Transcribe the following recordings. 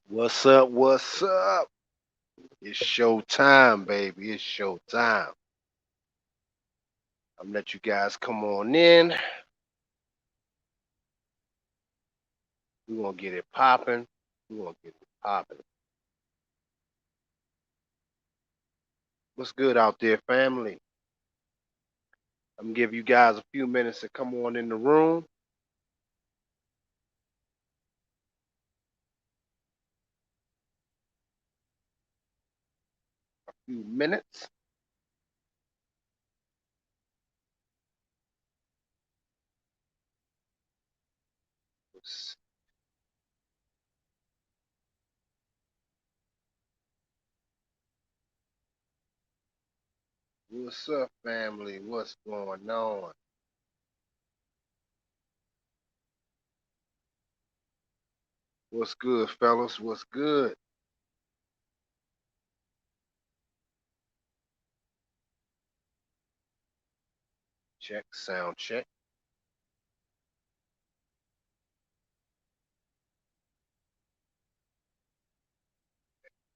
What's up? What's up? It's show time, baby. It's show time. I'm gonna let you guys come on in. We're gonna get it popping. We're gonna get it popping. What's good out there, family? I'm gonna give you guys a few minutes to come on in the room. A few minutes. What's, what's up, family? What's going on? What's good, fellas? What's good? Check, sound check,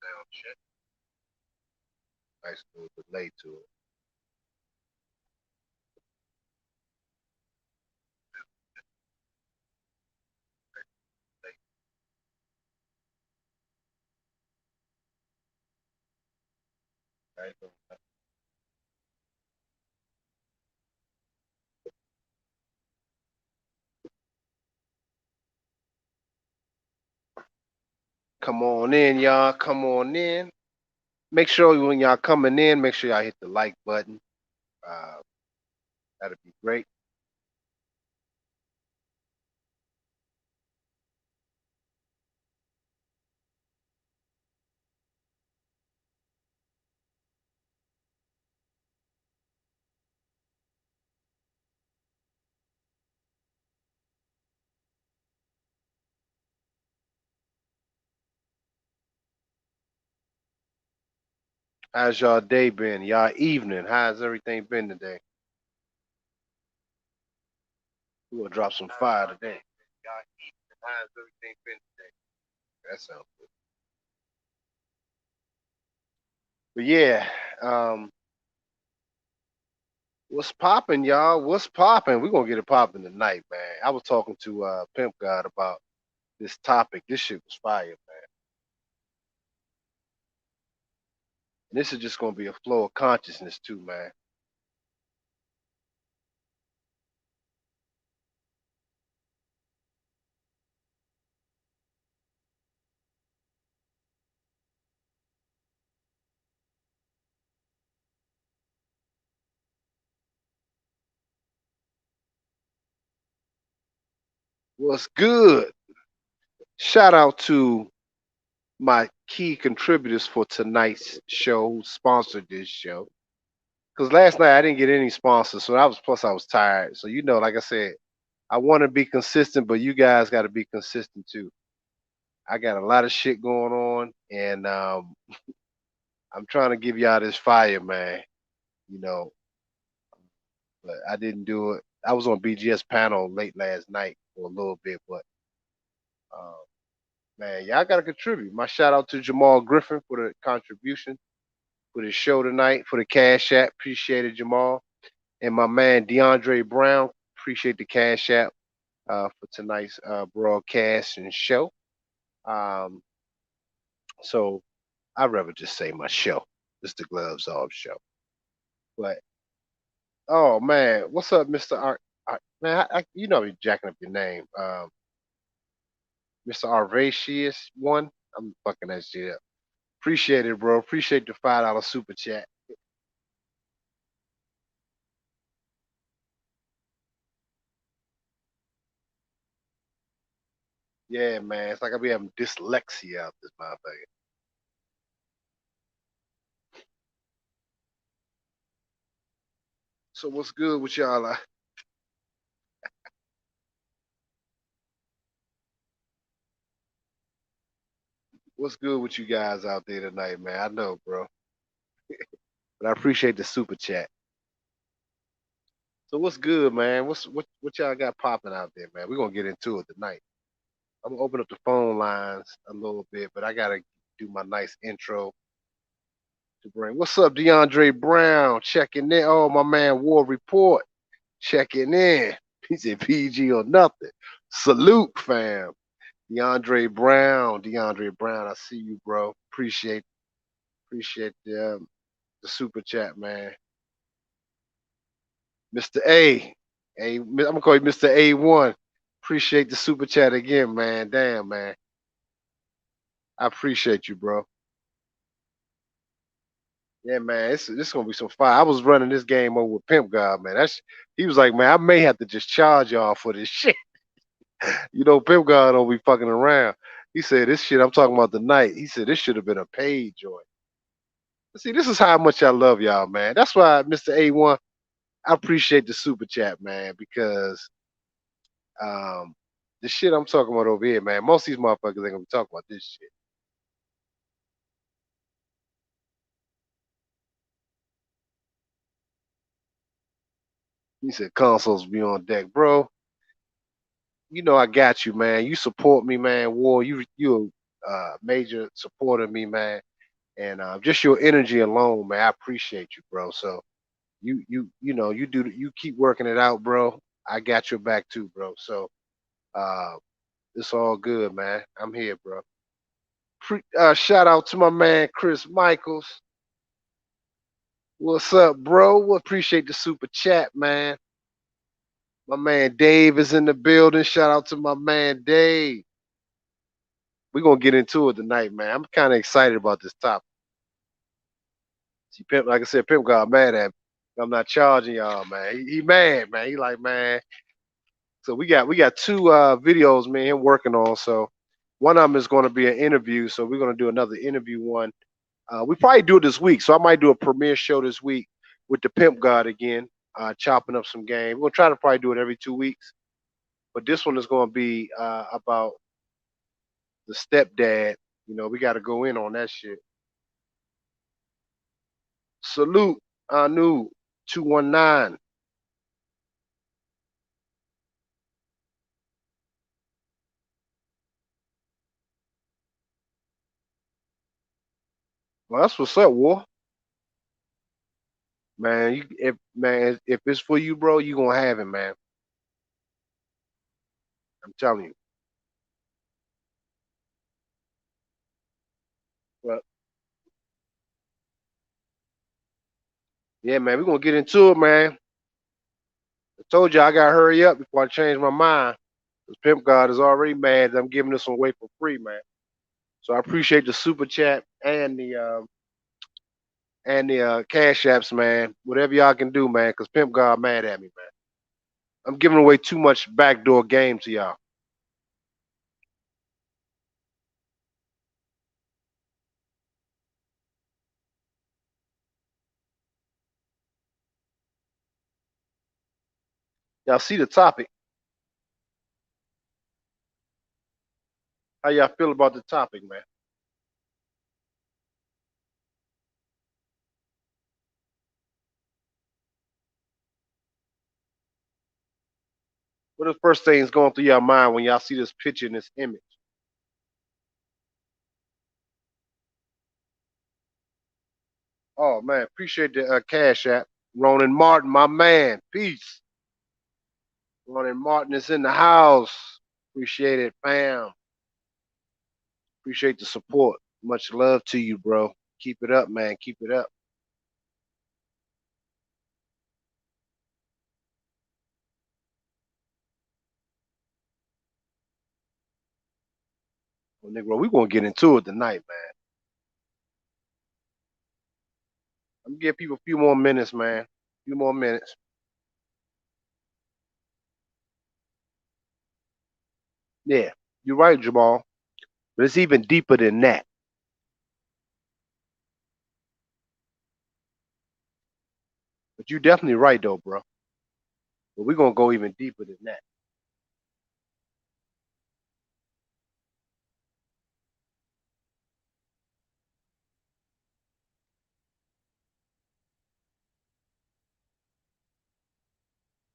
sound check. Nice little delay to it. Right? Come on in, y'all. Come on in. Make sure when y'all coming in, make sure y'all hit the like button. Uh, that'd be great. How's y'all day been? Y'all evening? How's everything been today? We're gonna drop some fire today. Y'all evening? How's everything been today? That sounds good. But yeah, um, what's popping, y'all? What's popping? We're gonna get it popping tonight, man. I was talking to Pimp God about this topic. This shit was fire, man. And this is just gonna be a flow of consciousness too, man. What's good? Shout out to my key contributors for tonight's show who sponsored this show. Because last night I didn't get any sponsors, so I was tired. So like I said, I want to be consistent, but you guys got to be consistent too. I got a lot of shit going on, and I'm trying to give y'all this fire, man. You know, but I didn't do it. I was on BGS panel late last night for a little bit, but uh, man, y'all got to contribute. My shout out to Jamal Griffin for the contribution for the show tonight, for the Cash App. Appreciate it, Jamal. And my man DeAndre Brown, appreciate the Cash App for tonight's broadcast and show. Um, so I'd rather just say my show. It's the Gloves Off show. But oh man, what's up, Mr. Art? Man, you're jacking up your name. Mr. Arvatius one. I'm fucking that shit up. Appreciate it, bro. Appreciate the $5 super chat. Yeah, man. It's like I be having dyslexia out this motherfucker. So what's good with y'all? What's good with you guys out there tonight, man? I know, bro. But I appreciate the super chat. So what's good, man? What y'all got popping out there, man? We're gonna get into it tonight. I'm gonna open up the phone lines a little bit, but I gotta do my nice intro to bring. What's up, DeAndre Brown? Checking in. Oh, my man, War Report checking in. He said PG or nothing. Salute, fam. DeAndre Brown. I see you, bro. Appreciate the super chat, man. Mr. I'm gonna call you Mr. A1. Appreciate the super chat again, man. Damn, man. I appreciate you, bro. Yeah, man, this is gonna be some fire. I was running this game over with Pimp God, man. He was like, man, I may have to just charge y'all for this shit. Pimp God don't be fucking around. He said this shit I'm talking about tonight. He said this should have been a paid joint. See, this is how much I love y'all, man. That's why, Mr. A1, I appreciate the super chat, man, because um the shit I'm talking about over here, man, most of these motherfuckers ain't gonna be talking about this shit. He said consoles be on deck, bro. I got you, man. You support me, man. War, you a major supporter of me, man. And just your energy alone, man, I appreciate you, bro. So you keep working it out, bro. I got your back too, bro. So uh, it's all good, man. I'm here, bro. Shout out to my man Chris Michaels. What's up, bro? We appreciate the super chat, man. My man Dave is in the building. Shout out to my man Dave. We're gonna get into it tonight, man. I'm kind of excited about this topic. See, Pimp, like I said, Pimp got mad at me. I'm not charging y'all, man. He mad, man. He like, man. So we got two videos, man, him working on. So one of them is going to be an interview. So we're going to do another interview one. We probably do it this week. So I might do a premiere show this week with the Pimp God again, chopping up some game. We're gonna try to probably do it every 2 weeks. But this one is going to be about the stepdad. We got to go in on that shit. Salute, Anu 219. Well, that's what's up, War. Man, if it's for you, bro, you gonna have it, man. I'm telling you. But yeah, man, we're gonna get into it, man. I told you I gotta hurry up before I change my mind. Because Pimp God is already mad that I'm giving this one away for free, man. So I appreciate the super chat and the cash apps, man. Whatever y'all can do, man, because Pimp God mad at me, man. I'm giving away too much backdoor game to y'all. Y'all see the topic. How y'all feel about the topic, man? What are the first things going through your mind when y'all see this picture and this image? Oh man, appreciate the cash app. Ronan Martin, my man. Peace. Ronan Martin is in the house. Appreciate it, fam. Appreciate the support. Much love to you, bro. Keep it up, man. Keep it up. Well, nigga, we gonna get into it tonight, man. I'm gonna give people a few more minutes, man. A few more minutes. Yeah, you're right, Jamal. But it's even deeper than that. But you're definitely right, though, bro. But we're gonna go even deeper than that.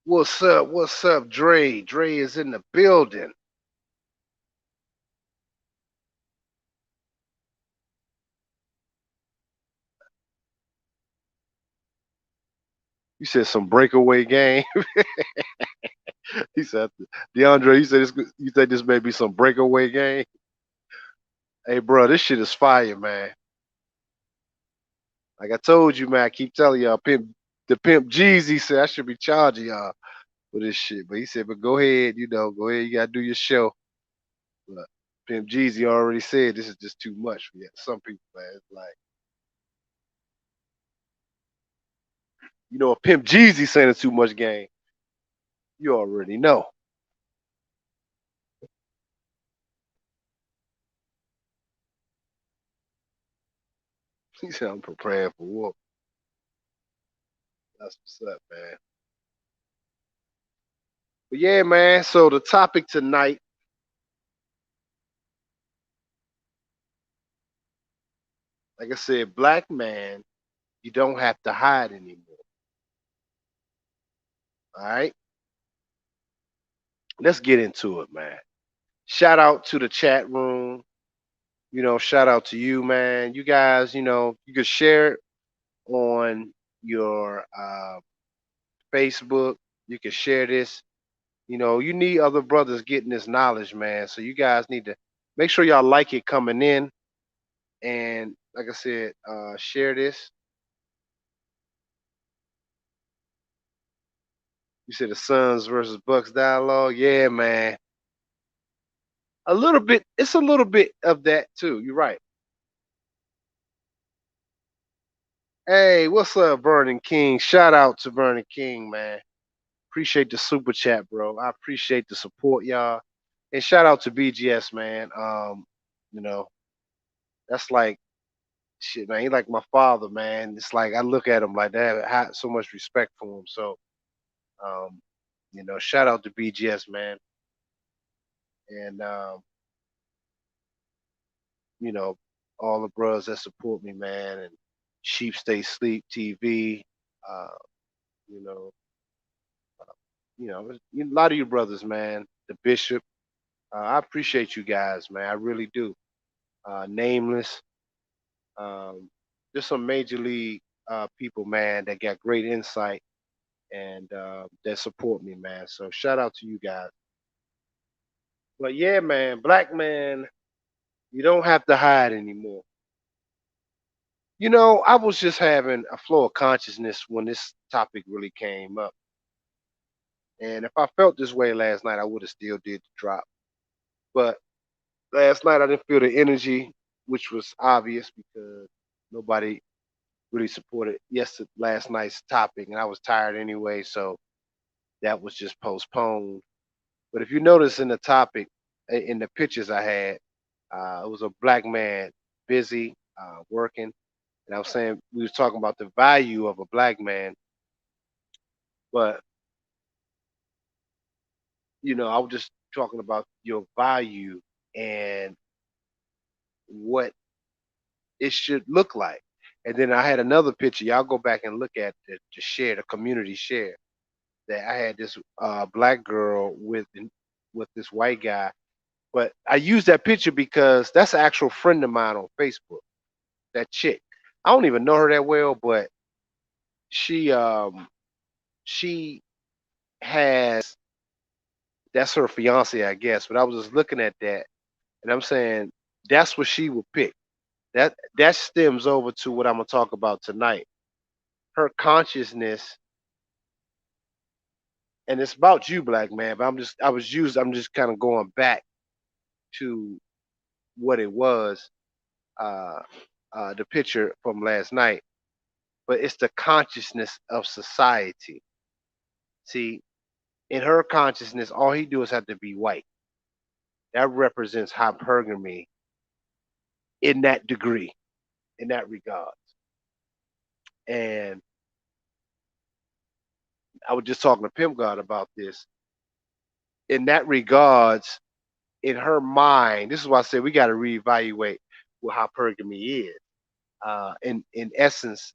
What's up? What's up, Dre? Dre is in the building. You said some breakaway game. He said, DeAndre, you said you think this may be some breakaway game? Hey, bro, this shit is fire, man. Like I told you, man, I keep telling y'all, the Pimp Jeezy said I should be charging y'all for this shit. But he said, but go ahead, go ahead, you gotta do your show. But Pimp Jeezy already said this is just too much for some people, man. It's like, a Pimp Jeezy saying it's too much game. You already know. He said I'm preparing for war. That's what's up, man. But yeah, man. So the topic tonight, like I said, black man, you don't have to hide anymore. All right. Let's get into it, man. Shout out to the chat room. Shout out to you, man. You guys, you could share it on your Facebook. You can share this. You need other brothers getting this knowledge, man. So you guys need to make sure y'all like it coming in. And like I said, share this. You said the Suns versus Bucks dialogue. Yeah, man. A little bit. It's a little bit of that too. You're right. Hey, what's up, Vernon King? Shout out to Vernon King, man. Appreciate the super chat, bro. I appreciate the support, y'all. And shout out to BGS, man. You know, that's like shit, man. He like my father, man. It's like I look at him like that. I have so much respect for him. So, um, shout out to BGS, man. And you know, all the brothers that support me, man. And Sheep Stay Sleep TV. Uh, you know, a lot of you brothers, man. The Bishop. I appreciate you guys, man. I really do. Nameless. Um, there's some major league people, man, that got great insight and that support me, man. So shout out to you guys. But yeah, man, black man, you don't have to hide anymore. I was just having a flow of consciousness when this topic really came up. And if I felt this way last night, I would have still did the drop. But last night I didn't feel the energy, which was obvious because nobody really supported last night's topic, and I was tired anyway, so that was just postponed. But if you notice in the topic, in the pictures I had, it was a black man busy working, and I was saying we was talking about the value of a black man, but I was just talking about your value and what it should look like. And then I had another picture. Y'all go back and look at the share, the community share. That I had this black girl with this white guy. But I used that picture because that's an actual friend of mine on Facebook. That chick. I don't even know her that well, but she she has that's her fiance, I guess. But I was just looking at that and I'm saying that's what she would pick. That stems over to what I'm gonna talk about tonight. Her consciousness, and it's about you, black man. But I'm just kind of going back to what it was, uh, the picture from last night, but it's the consciousness of society. See, in her consciousness, all he do is have to be white. That represents hypergamy in that degree, in that regard. And I was just talking to Pimp God about this. In that regards, in her mind, this is why I said we got to reevaluate what hypergamy is. In essence,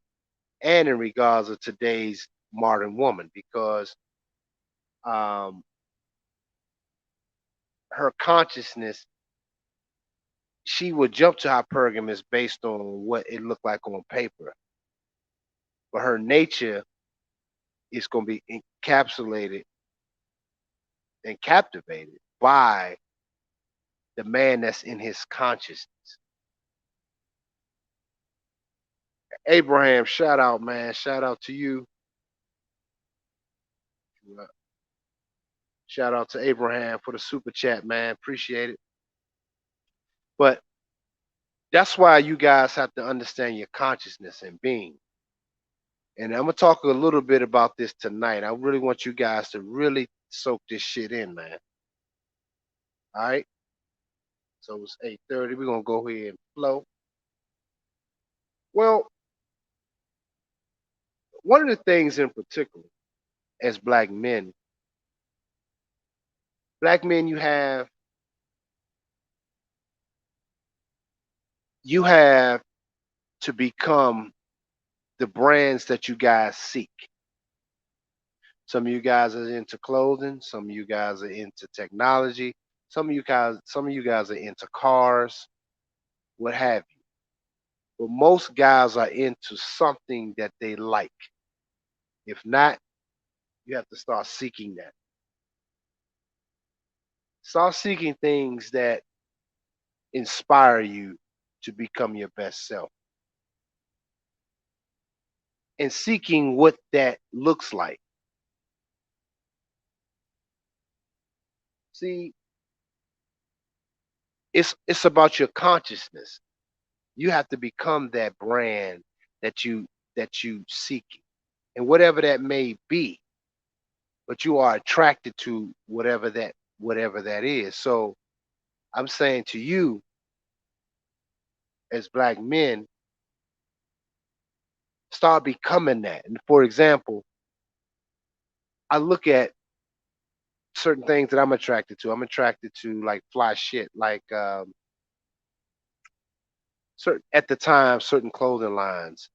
and in regards of today's modern woman, because um, her consciousness, she would jump to hypergamous based on what it looked like on paper. But her nature is going to be encapsulated and captivated by the man that's in his consciousness. Abraham, shout out, man. Shout out to you. Shout out to Abraham for the super chat, man. Appreciate it. But that's why you guys have to understand your consciousness and being. And I'm gonna talk a little bit about this tonight. I really want you guys to really soak this shit in, man. All right. So it's 8:30. We're gonna go ahead and flow. Well, one of the things in particular, as black men, you have to become the brands that you guys seek. Some of you guys are into clothing, some of you guys are into technology, some of you guys are into cars, what have you. But most guys are into something that they like. If not, you have to start seeking that. Start seeking things that inspire you to become your best self and seeking what that looks like. See, it's about your consciousness. You have to become that brand that you seek, and whatever that may be, but you are attracted to whatever that is. So I'm saying to you, as black men, start becoming that. And for example, I look at certain things that I'm attracted to. I'm attracted to like fly shit, like certain at the time certain clothing lines.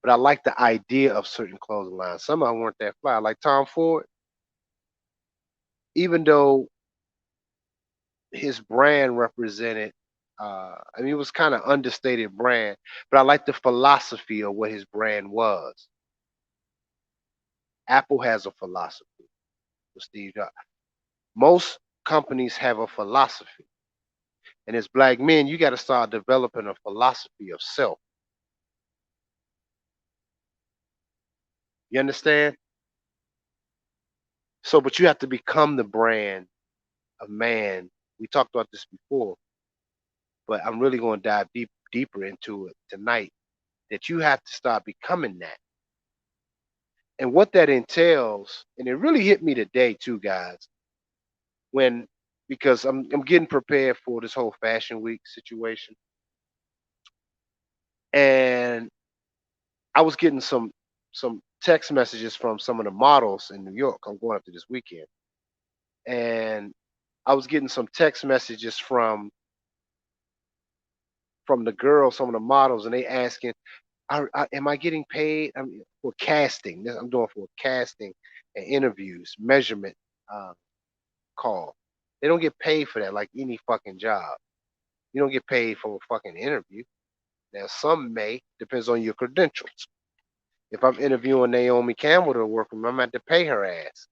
But I like the idea of certain clothing lines. Some of them weren't that fly, like Tom Ford. Even though his brand represented, I mean, it was kind of understated brand, but I like the philosophy of what his brand was. Apple has a philosophy with Steve Jobs. Most companies have a philosophy, and as black men, you got to start developing a philosophy of self. You understand? So, but you have to become the brand of man. We talked about this before, but I'm really going to dive deeper into it tonight. That you have to start becoming that, and what that entails. And it really hit me today too, guys. When because I'm getting prepared for this whole fashion week situation, and I was getting some text messages from some of the models in New York. I'm going up to this weekend, and I was getting some text messages from the girls, some of the models, and they asking, "Am I getting paid? For casting? I'm doing for casting and interviews, measurement uh, call. They don't get paid for that like any fucking job. You don't get paid for a fucking interview. Now some may, depends on your credentials. If I'm interviewing Naomi Campbell to work with me, I'm going to have to pay her ass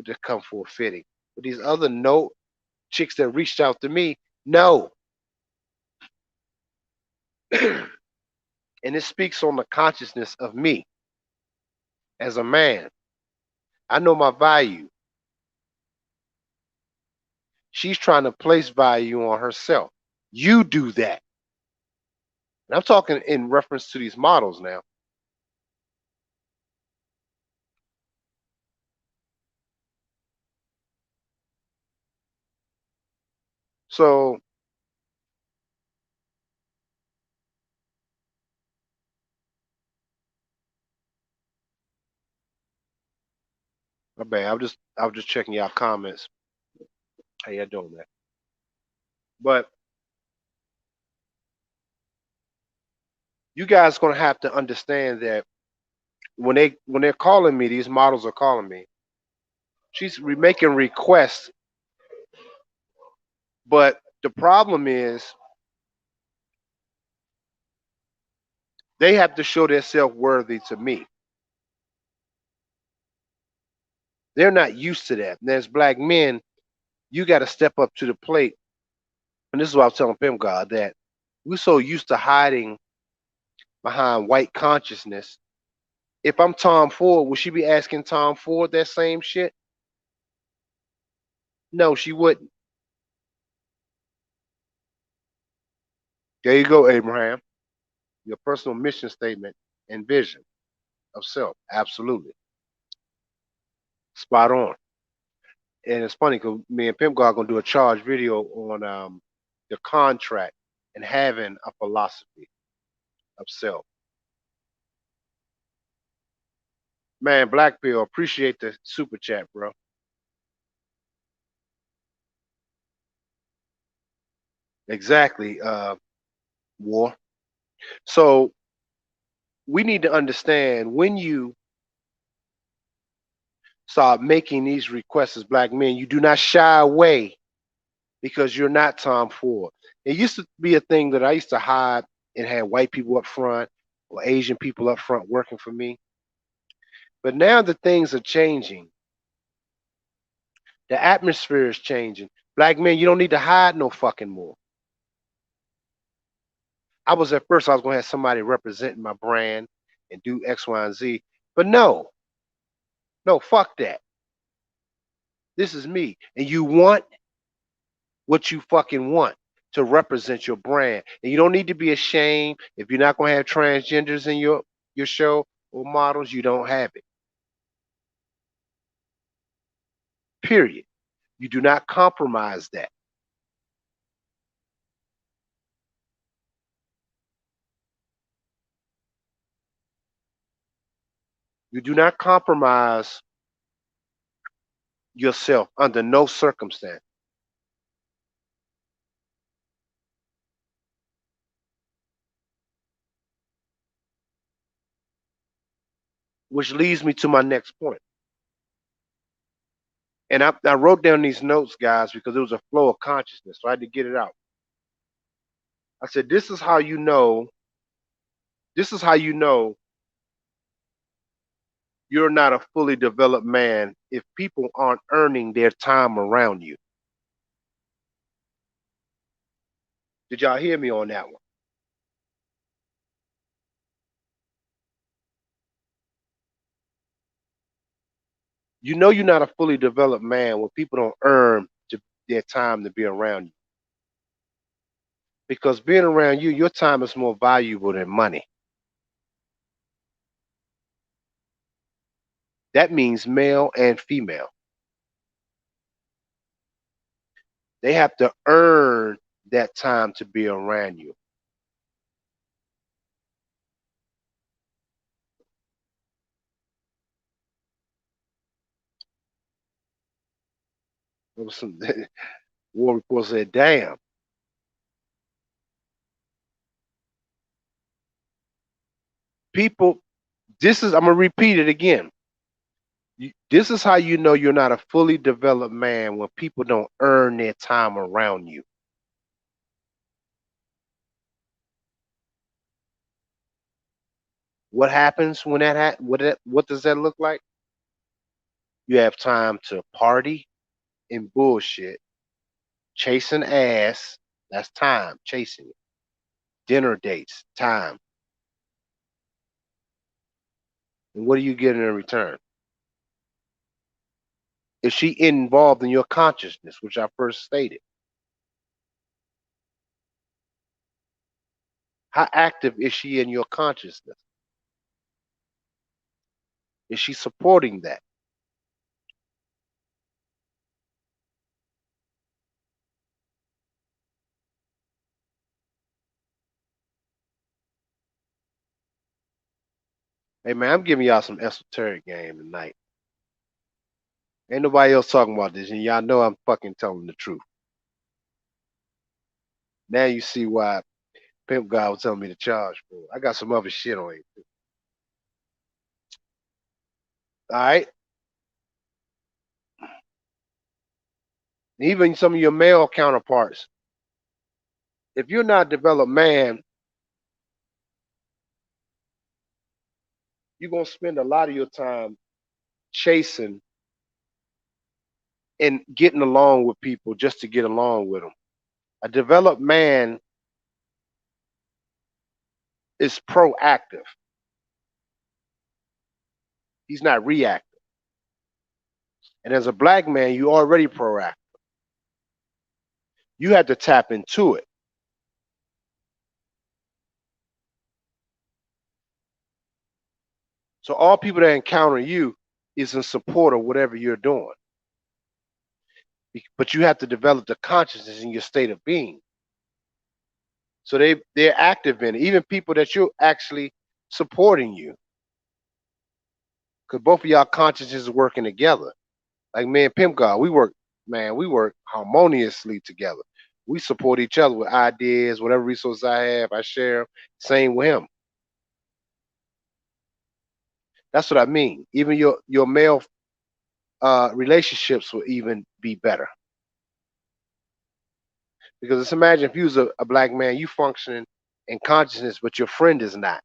to come for a fitting. But these other no chicks that reached out to me, no. And it speaks on the consciousness of me as a man. I know my value. She's trying to place value on herself. You do that. And I'm talking in reference to these models now. So, my bad. I was just checking y'all comments. How y'all doing, man? But you guys gonna have to understand that when they're calling me, these models are calling me. She's making requests, but the problem is they have to show themselves worthy to me. They're not used to that. And as black men, you got to step up to the plate. And this is what I was telling Pim God, that we're so used to hiding behind white consciousness. If I'm Tom Ford, would she be asking Tom Ford that same shit? No, she wouldn't. There you go, Abraham. Your personal mission statement and vision of self. Absolutely. Spot on. And it's funny because me and Pimp God are gonna do a charge video on the contract and having a philosophy of self. Man, Black Pill, appreciate the super chat, bro. Exactly, War. So we need to understand when you start making these requests as black men, you do not shy away because you're not Tom Ford. It used to be a thing that I used to hide and had white people up front or Asian people up front working for me. But now that things are changing, the atmosphere is changing. Black men, you don't need to hide no fucking more. I was at first, I was going to have somebody representing my brand and do X, Y, and Z. But no, no, fuck that. This is me. And you want what you fucking want to represent your brand. And you don't need to be ashamed. If you're not going to have transgenders in your show or models, you don't have it. Period. You do not compromise that. You do not compromise yourself under no circumstance. Which leads me to my next point. And I wrote down these notes, guys, because it was a flow of consciousness. So I had to get it out. I said, this is how you know you're not a fully developed man if people aren't earning their time around you. Did y'all hear me on that one? You know you're not a fully developed man when people don't earn their time to be around you. Because being around you, your time is more valuable than money. That means male and female. They have to earn that time to be around you. There was some war report said, damn, people, I'm going to repeat it again. This is how you know you're not a fully developed man when people don't earn their time around you. What happens when that happens? What does that look like? You have time to party and bullshit, chasing ass. That's time, chasing it. Dinner dates, time. And what are you getting in return? Is she involved in your consciousness, which I first stated? How active is she in your consciousness? Is she supporting that? Hey man, I'm giving y'all some esoteric game tonight. Ain't nobody else talking about this, and y'all know I'm fucking telling the truth. Now you see why Pimp God was telling me to charge for it. I got some other shit on it. All right. Even some of your male counterparts. If you're not a developed man, you're gonna spend a lot of your time chasing and getting along with people just to get along with them. A developed man is proactive. He's not reactive. And as a black man, you already proactive. You have to tap into it. So all people that encounter you is in support of whatever you're doing. But you have to develop the consciousness in your state of being. So they're active in it. Even people that you're actually supporting you. Because both of y'all consciousness is working together. Like me and Pimp God, we work harmoniously together. We support each other with ideas, whatever resources I have, I share 'em. Same with him. That's what I mean. Even your male relationships will even be better. Because just imagine if you was a black man, you functioning in consciousness, but your friend is not.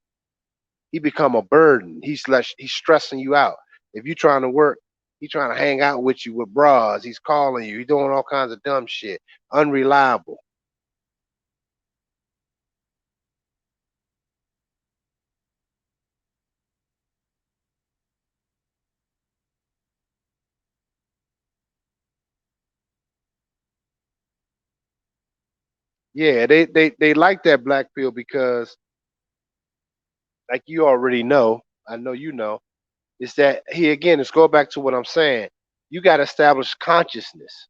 He become a burden. He's stressing you out. If you trying to work, he trying to hang out with you with bras. He's calling you. He's doing all kinds of dumb shit. Unreliable. Yeah, they like that black pill because, like you already know, I know you know, is that he again. Let's go back to what I'm saying. You got to establish consciousness.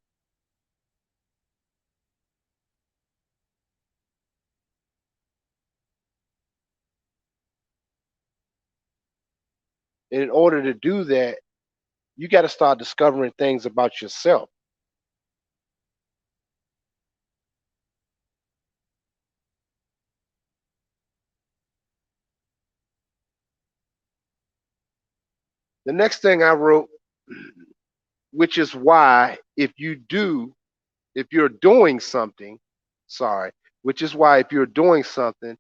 And in order to do that, you got to start discovering things about yourself. The next thing I wrote, which is why if you're doing something, sorry, which is why if you're doing something,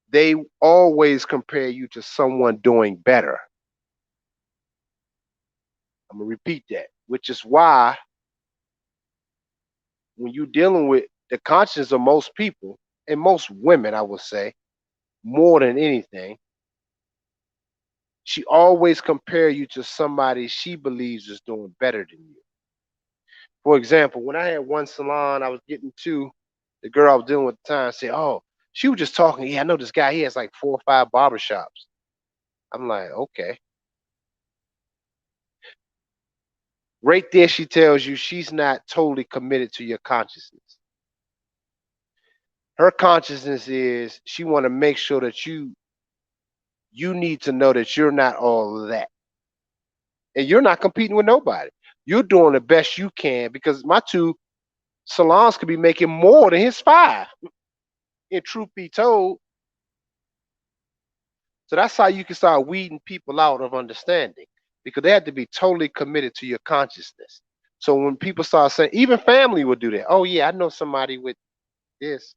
they always compare you to someone doing better. I'm gonna repeat that, which is why when you're dealing with the conscience of most people and most women, I would say, more than anything, she always compare you to somebody she believes is doing better than you. For example, when I had one salon, I was getting to the girl I was dealing with at the time said, "Oh, she was just talking. Yeah, I know this guy. He has like 4 or 5 barbershops." I'm like, okay. Right there, she tells you she's not totally committed to your consciousness. Her consciousness is she want to make sure that you need to know that you're not all of that, and you're not competing with nobody. You're doing the best you can because my 2 salons could be making more than his 5. And truth be told, so that's how you can start weeding people out of understanding because they have to be totally committed to your consciousness. So when people start saying, even family will do that. Oh yeah, I know somebody with this.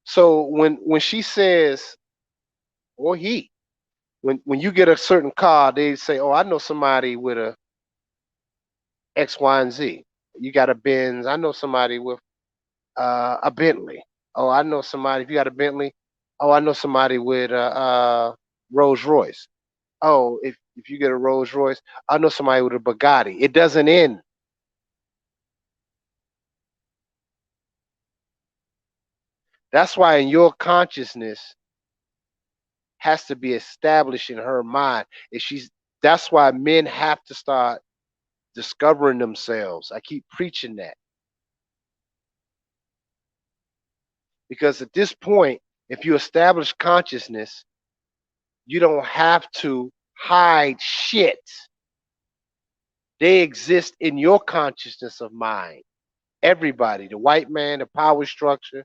So when she says, or he, when you get a certain car, they say, oh, I know somebody with a X, Y, and Z. You got a Benz. I know somebody with a Bentley. Oh, I know somebody. If you got a Bentley, oh, I know somebody with a Rolls Royce. Oh, if you get a Rolls Royce, I know somebody with a Bugatti. It doesn't end. That's why in your consciousness has to be established in her mind. And she's that's why men have to start discovering themselves. I keep preaching that because at this point, if you establish consciousness, you don't have to hide shit. They exist in your consciousness of mind. Everybody, the white man, the power structure.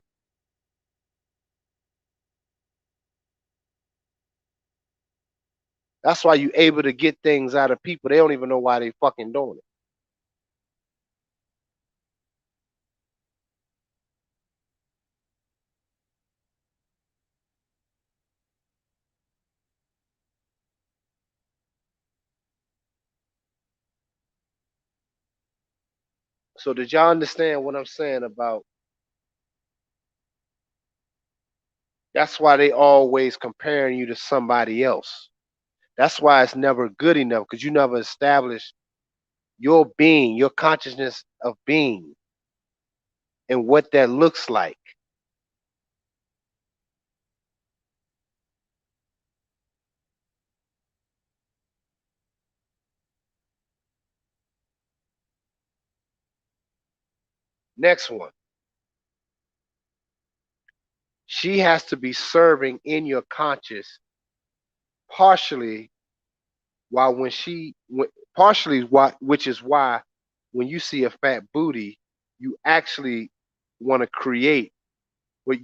That's why you're able to get things out of people. They don't even know why they fucking doing it. So did y'all understand what I'm saying about that's why they always comparing you to somebody else. That's why it's never good enough because you never establish your being, your consciousness of being and what that looks like. Next one. She has to be serving in your conscious partially while when she partially why which is why when you see a fat booty you actually want to create but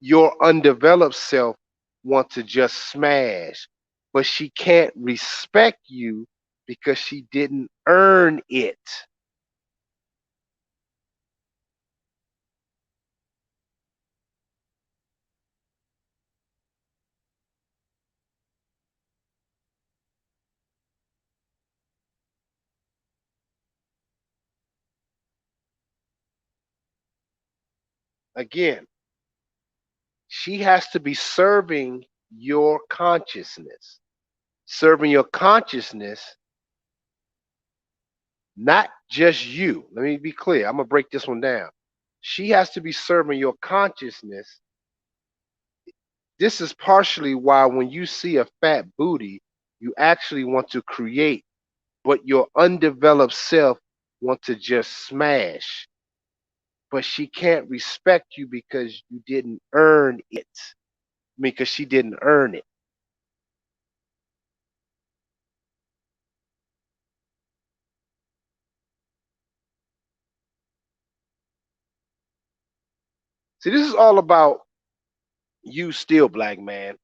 your undeveloped self want to just smash but she can't respect you because she didn't earn it. Again, she has to be serving your consciousness. Serving your consciousness, not just you. Let me be clear. I'm going to break this one down. She has to be serving your consciousness. This is partially why when you see a fat booty, you actually want to create, but your undeveloped self want to just smash. But she can't respect you because you didn't earn it. Because she didn't earn it. See, this is all about you still, black man.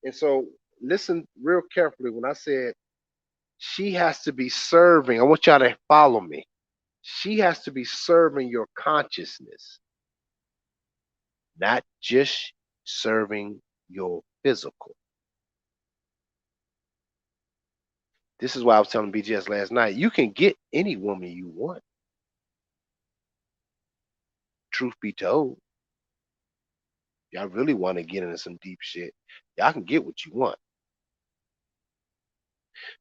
And so listen real carefully when I said she has to be serving. I want y'all to follow me. She has to be serving your consciousness, not just serving your physical. This is why I was telling BGS last night. You can get any woman you want. Truth be told, y'all really want to get into some deep shit. Y'all can get what you want.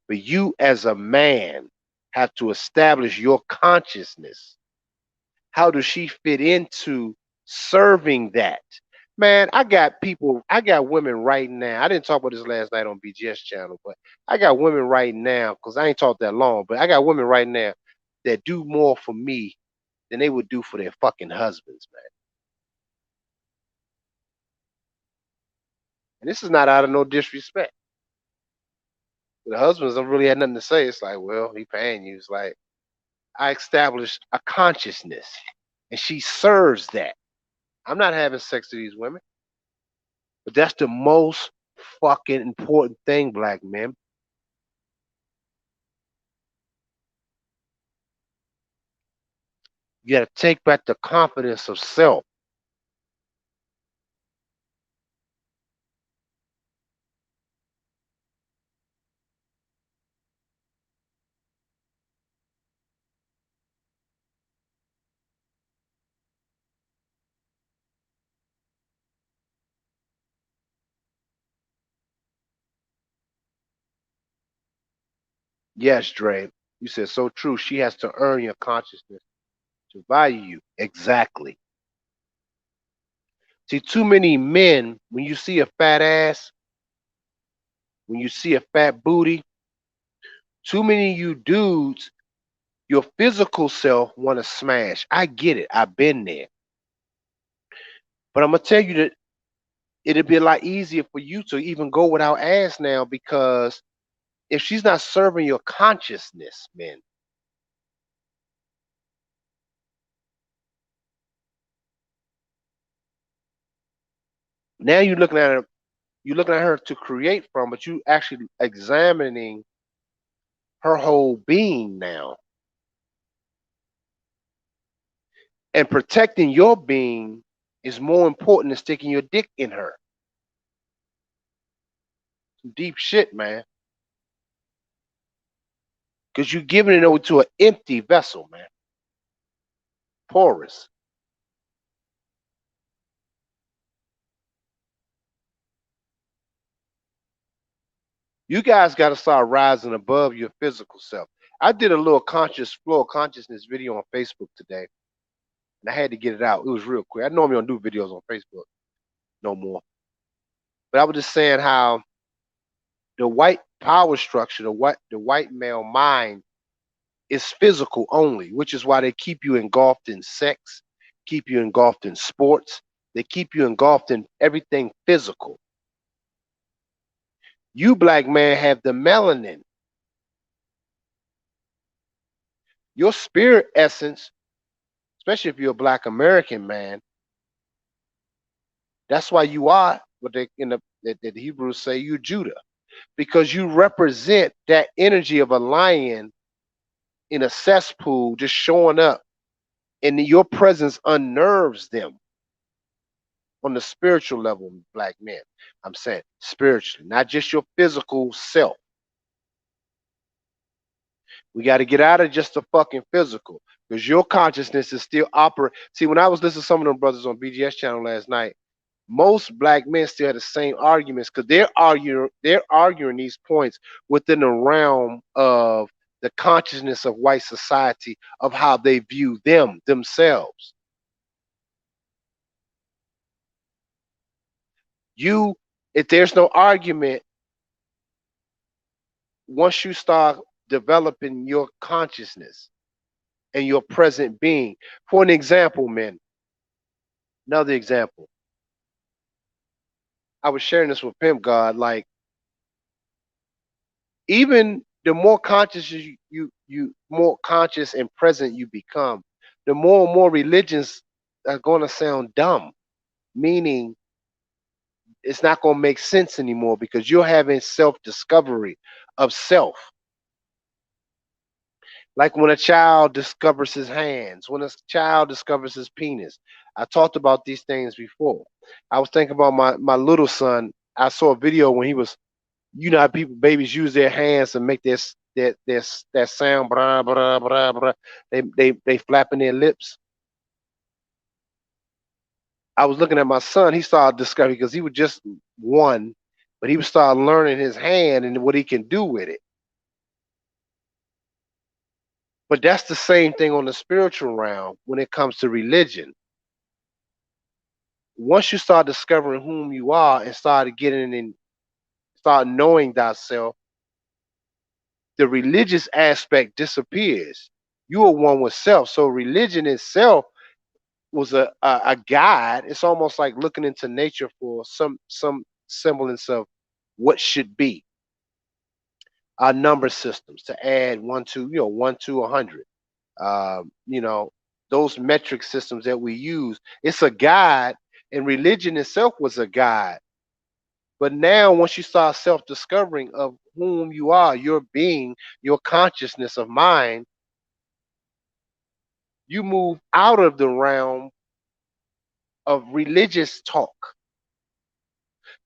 But you as a man have to establish your consciousness. How does she fit into serving that? Man, I got women right now. I didn't talk about this last night on BGS channel, but I got women right now, because I ain't talked that long, but I got women right now that do more for me than they would do for their fucking husbands, man. And this is not out of no disrespect. The husbands don't really have nothing to say. It's like, well, he paying you. It's like I established a consciousness and she serves that. I'm not having sex with these women. But that's the most fucking important thing, black men. You gotta take back the confidence of self. Yes, Dre. You said so true. She has to earn your consciousness to value you. Exactly. See, too many men, when you see a fat ass, when you see a fat booty, too many of you dudes, your physical self want to smash. I get it. I've been there. But I'm gonna tell you that it'd be a lot easier for you to even go without ass now because if she's not serving your consciousness, man, now you're looking at her to create from, but you actually examining her whole being now and protecting your being is more important than sticking your dick in her. Some deep shit, man. Because you're giving it over to an empty vessel, man. porous. You guys got to start rising above your physical self. I did a little conscious flow of consciousness video on Facebook today, and I had to get it out. It was real quick. I normally don't do videos on Facebook no more, but I was just saying how the white power structure, the white male mind is physical only, which is why they keep you engulfed in sex, keep you engulfed in sports, they keep you engulfed in everything physical. You black man have the melanin. Your spirit essence, especially if you're a black American man, that's why you are what they in the Hebrews say you Judah, because you represent that energy of a lion in a cesspool just showing up, and your presence unnerves them on the spiritual level, black men. I'm saying spiritually, not just your physical self. We got to get out of just the fucking physical, because your consciousness is still operating. See, when I was listening to some of them brothers on BGS channel last night, most black men still had the same arguments because they're arguing these points within the realm of the consciousness of white society of how they view themselves. You, if there's no argument, once you start developing your consciousness and your present being. For an example, men, another example. I was sharing this with Pimp God, like even the more conscious you more conscious and present you become, the more and more religions are going to sound dumb, meaning it's not going to make sense anymore because you're having self discovery of self. Like when a child discovers his hands, when a child discovers his penis. I talked about these things before. I was thinking about my little son. I saw a video when he was, you know how people babies use their hands to make this that sound, blah blah blah blah. They flapping their lips. I was looking at my son. He started discovering because he was just one, but he would start learning his hand and what he can do with it. But that's the same thing on the spiritual realm when it comes to religion. Once you start discovering whom you are and start knowing thyself, the religious aspect disappears. You are one with self. So religion itself was a guide. It's almost like looking into nature for some semblance of what should be. Our number systems to add one to, 1 to 100. You know, those metric systems that we use. It's a guide, and religion itself was a guide. But now, once you start self discovering of whom you are, your being, your consciousness of mind, you move out of the realm of religious talk.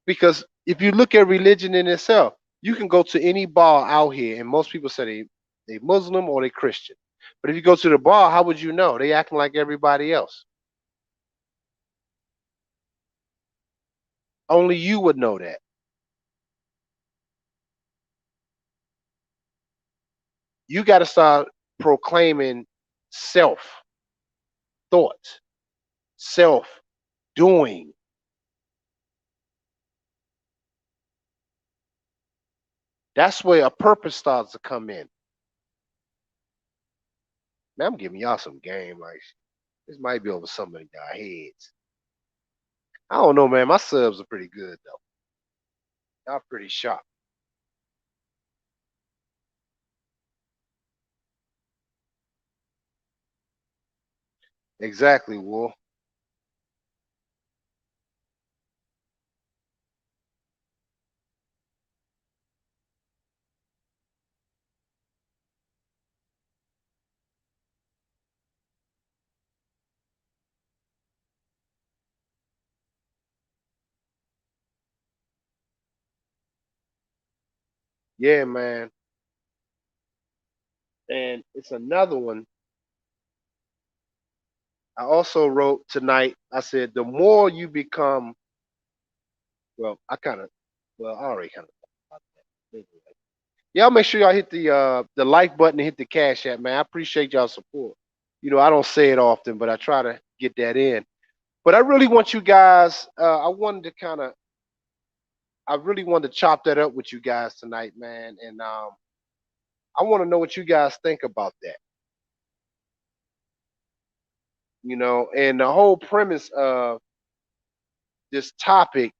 Because if you look at religion in itself, you can go to any bar out here, and most people say they Muslim or they Christian. But if you go to the bar, how would you know? They acting like everybody else. Only you would know that. You got to start proclaiming self thought, self doing. That's where a purpose starts to come in. Man, I'm giving y'all some game. Like this might be over some of y'all heads. I don't know, man. My subs are pretty good though. Y'all pretty sharp. Exactly, Wolf. Yeah, man. And it's another one I also wrote tonight, I said, the more you become, well, I already kind of thought about that. Anyway. Y'all make sure y'all hit the like button and hit the cash app, man. I appreciate y'all support. I don't say it often, but I try to get that in. But I really want you guys, I really wanted to chop that up with you guys tonight, man. And I want to know what you guys think about that. And the whole premise of this topic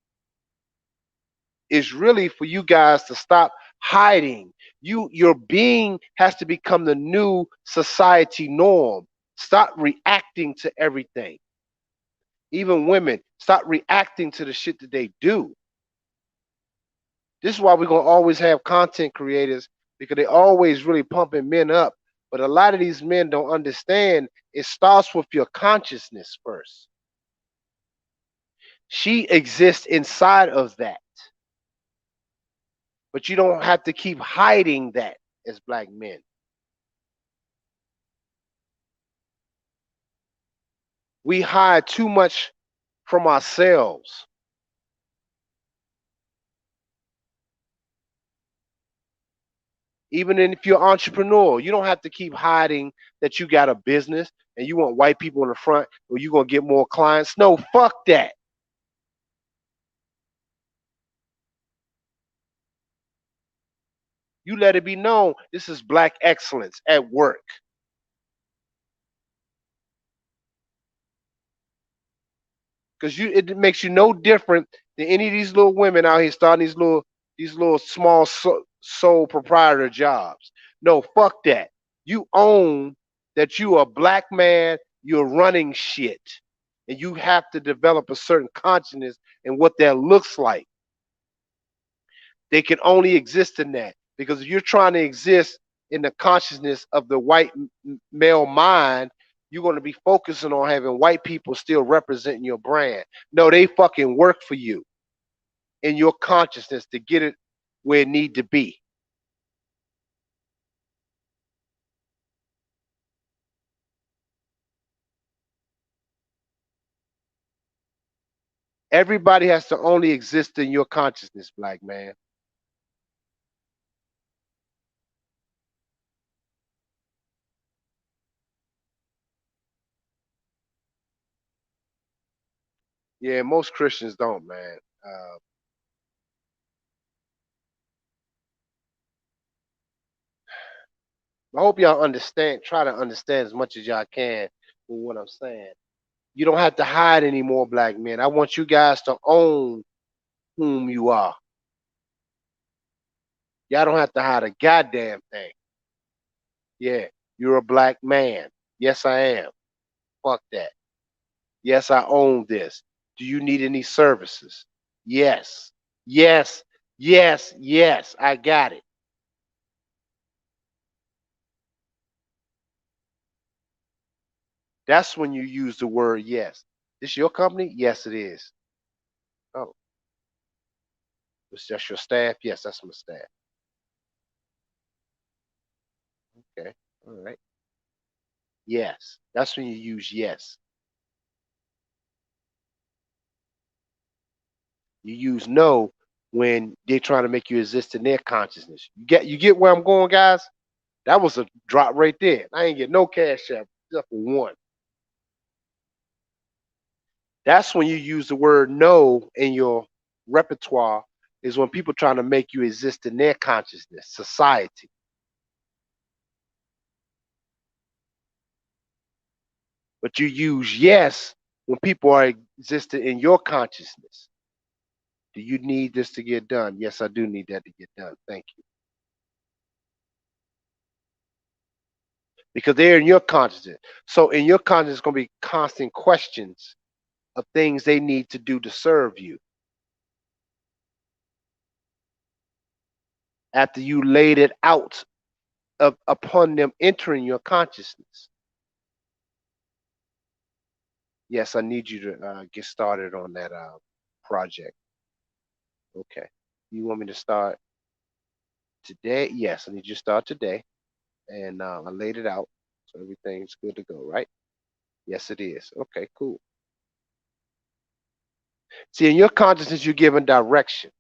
is really for you guys to stop hiding. Your being has to become the new society norm. Stop reacting to everything. Even women, stop reacting to the shit that they do. This is why we're gonna always have content creators, because they always really pumping men up. But a lot of these men don't understand it starts with your consciousness first. She exists inside of that. But you don't have to keep hiding that as black men. We hide too much from ourselves. Even if you're an entrepreneur, you don't have to keep hiding that you got a business and you want white people in the front or you're going to get more clients. No, fuck that. You let it be known this is black excellence at work. Because it makes you no different than any of these little women out here starting these little small sole proprietor jobs. No, fuck that. You own that you are a black man, you're running shit. And you have to develop a certain consciousness and what that looks like. They can only exist in that. Because if you're trying to exist in the consciousness of the white male mind, you're going to be focusing on having white people still representing your brand. No, they fucking work for you in your consciousness to get it where it need to be. Everybody has to only exist in your consciousness, black man. Yeah, most Christians don't, man. I hope y'all understand. Try to understand as much as y'all can with what I'm saying. You don't have to hide anymore, black men. I want you guys to own whom you are. Y'all don't have to hide a goddamn thing. Yeah, you're a black man. Yes, I am. Fuck that. Yes, I own this. Do you need any services? Yes. Yes. Yes. Yes. I got it. That's when you use the word yes. This your company? Yes, it is. Oh, it's just your staff? Yes, that's my staff. Okay. All right. Yes. That's when you use yes. You use no when they're trying to make you exist in their consciousness. You get where I'm going, guys? That was a drop right there. I ain't get no cash app except for one. That's when you use the word no in your repertoire, is when people trying to make you exist in their consciousness, society. But you use yes when people are existing in your consciousness. Do you need this to get done? Yes, I do need that to get done. Thank you. Because they're in your consciousness. So in your consciousness, it's going to be constant questions of things they need to do to serve you after you laid it out upon them entering your consciousness. Yes, I need you to get started on that project. Okay. You want me to start today? Yes, I need you to start today. And I laid it out. So everything's good to go, right? Yes, it is. Okay, cool. See, in your consciousness, you're given direction.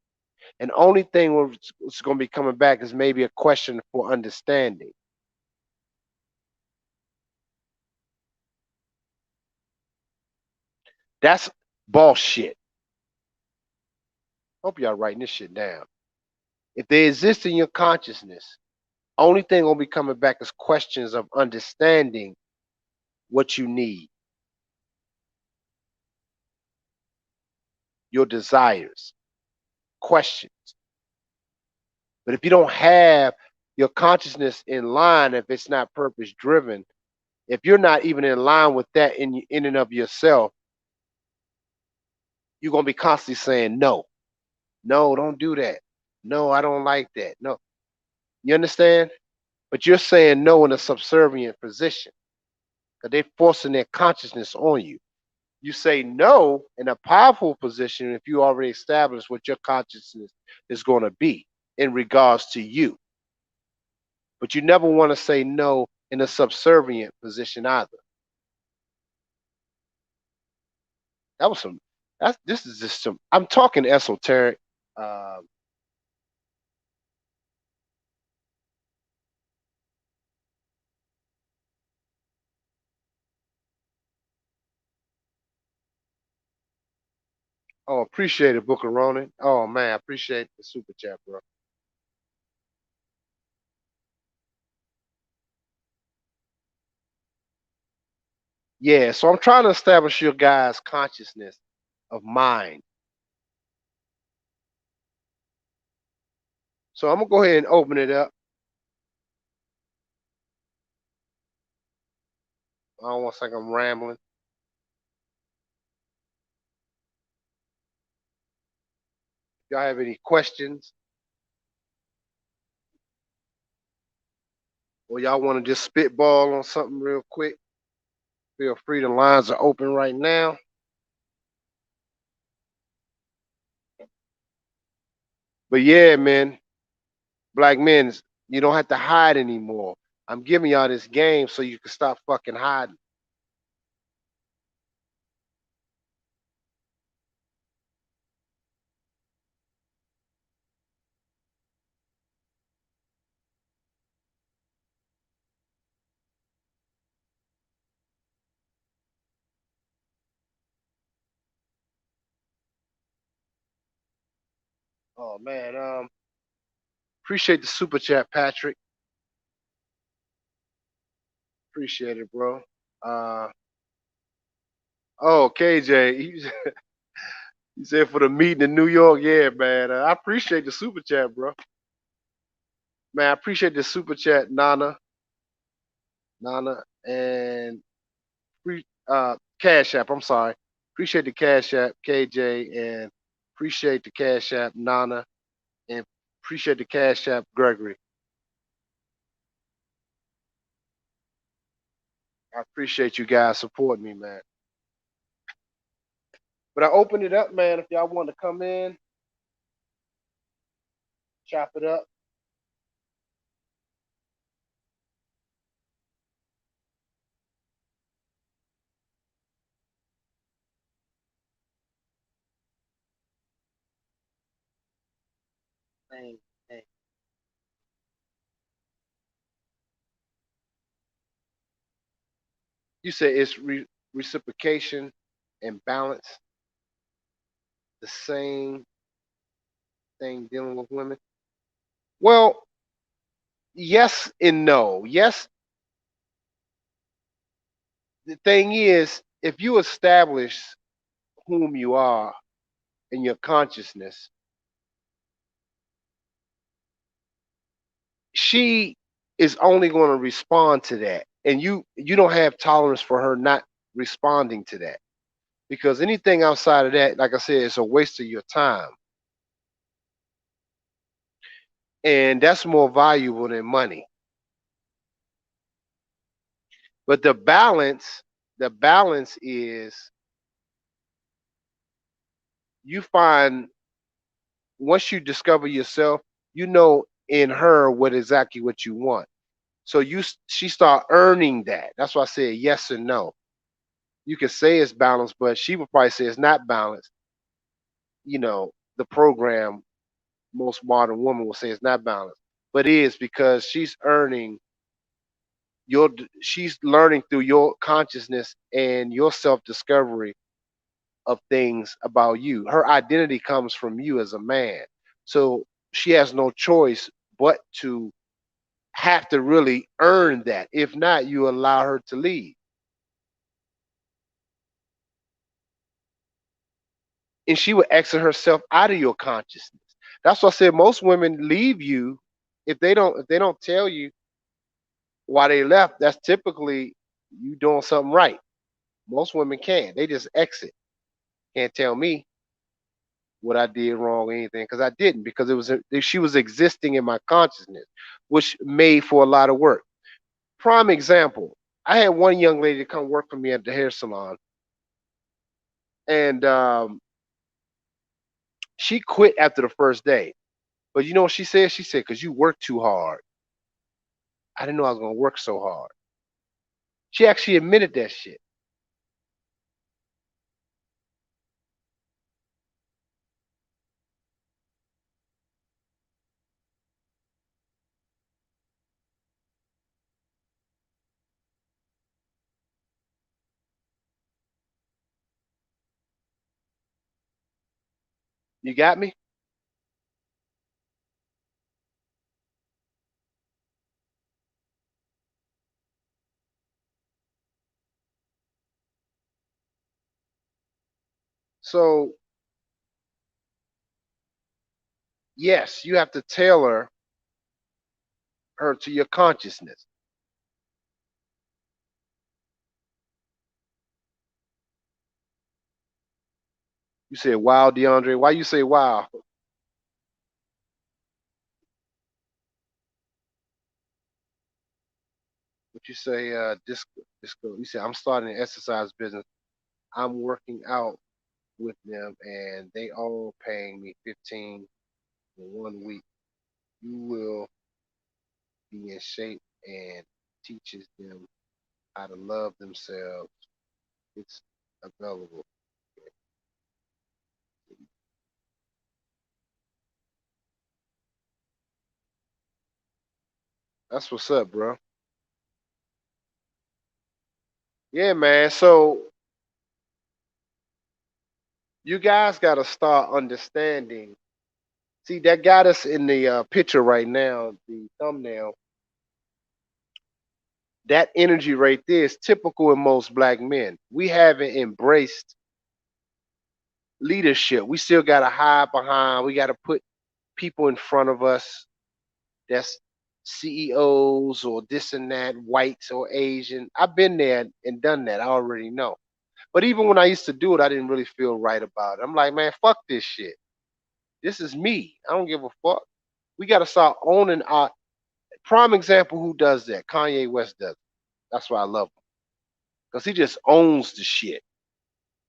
And only thing what's going to be coming back is maybe a question for understanding. That's bullshit. Hope y'all writing this shit down. If they exist in your consciousness, only thing gonna be coming back is questions of understanding what you need, your desires, questions. But if you don't have your consciousness in line, if it's not purpose driven, if you're not even in line with that in and of yourself, you're gonna be constantly saying no, no, don't do that. No, I don't like that. No, you understand? But you're saying no in a subservient position because they're forcing their consciousness on you. You say no in a powerful position if you already established what your consciousness is going to be in regards to you. But you never want to say no in a subservient position either. That was some. That's this is just some. I'm talking esoteric. Uh, oh, appreciate it, Booker Ronan. Oh man, I appreciate the super chat, bro. Yeah, so I'm trying to establish your guys' consciousness of mind. So I'm gonna go ahead and open it up. I don't want to think I'm rambling. If y'all have any questions or y'all want to just spitball on something real quick, feel free. The lines are open right now. But yeah, man, black men, you don't have to hide anymore. I'm giving y'all this game so you can stop fucking hiding. Oh man, appreciate the super chat, Patrick. Appreciate it, bro. Uh, oh, KJ, he said for the meeting in New York. Yeah, man, I appreciate the super chat, bro. Man, I appreciate the super chat, Nana, and Cash App. I'm sorry. Appreciate the Cash App, KJ, and appreciate the Cash App, Nana, and appreciate the Cash App, Gregory. I appreciate you guys supporting me, man. But I opened it up, man. If y'all want to come in, chop it up. Dang, dang. You said it's reciprocation and balance, the same thing dealing with women. Well, yes and no. Yes, the thing is, if you establish whom you are in your consciousness, she is only going to respond to that, and you don't have tolerance for her not responding to that, because anything outside of that, like I said, is a waste of your time, and that's more valuable than money. But the balance is, you find, once you discover yourself, you know in her what exactly what you want. So she start earning that. That's why I said yes and no. You could say it's balanced, but she would probably say it's not balanced. The program, most modern woman will say it's not balanced, but it is because she's learning through your consciousness and your self discovery of things about you. Her identity comes from you as a man. So she has no choice but to have to really earn that. If not, you allow her to leave. And she will exit herself out of your consciousness. That's why I said most women leave you if they don't tell you why they left. That's typically you doing something right. Most women can. They just exit. Can't tell me what I did wrong or anything because I didn't because she was existing in my consciousness, which made for a lot of work. Prime example: I had one young lady come work for me at the hair salon, and she quit after the first day. But you know what she said? She said, "Cause you work too hard." I didn't know I was gonna work so hard. She actually admitted that shit. You got me? So yes, you have to tailor her to your consciousness. You said, "Wow, DeAndre." Why you say wow? What you say? Disco. You said, "I'm starting an exercise business. I'm working out with them, and they all paying me 15 in 1 week. You will be in shape and teaches them how to love themselves. It's available." That's what's up, bro. Yeah, man. So you guys got to start understanding. See, that got us in the picture right now, the thumbnail. That energy right there is typical in most black men. We haven't embraced leadership. We still got to hide behind. We got to put people in front of us that's CEOs or this and that, whites or Asian. I've been there and done that. I already know. But even when I used to do it, I didn't really feel right about it. I'm like, man, fuck this shit. This is me. I don't give a fuck. We got to start owning our prime example. Who does that? Kanye West does it. That's why I love him because he just owns the shit.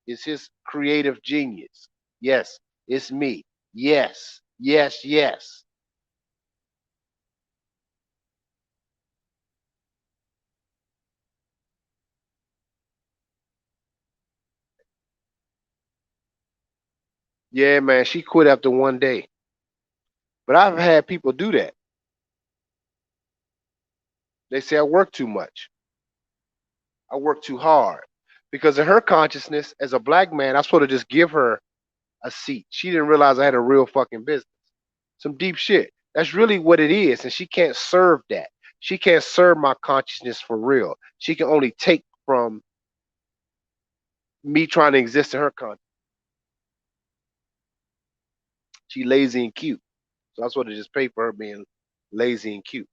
It's his creative genius. Yes, it's me. Yes, yes, yes. Yeah, man. She quit after 1 day. But I've had people do that. They say I work too much. I work too hard. Because in her consciousness, as a black man, I sort of just give her a seat. She didn't realize I had a real fucking business. Some deep shit. That's really what it is. And she can't serve that. She can't serve my consciousness for real. She can only take from me trying to exist in her consciousness. She lazy and cute. So I sort of just pay for her being lazy and cute.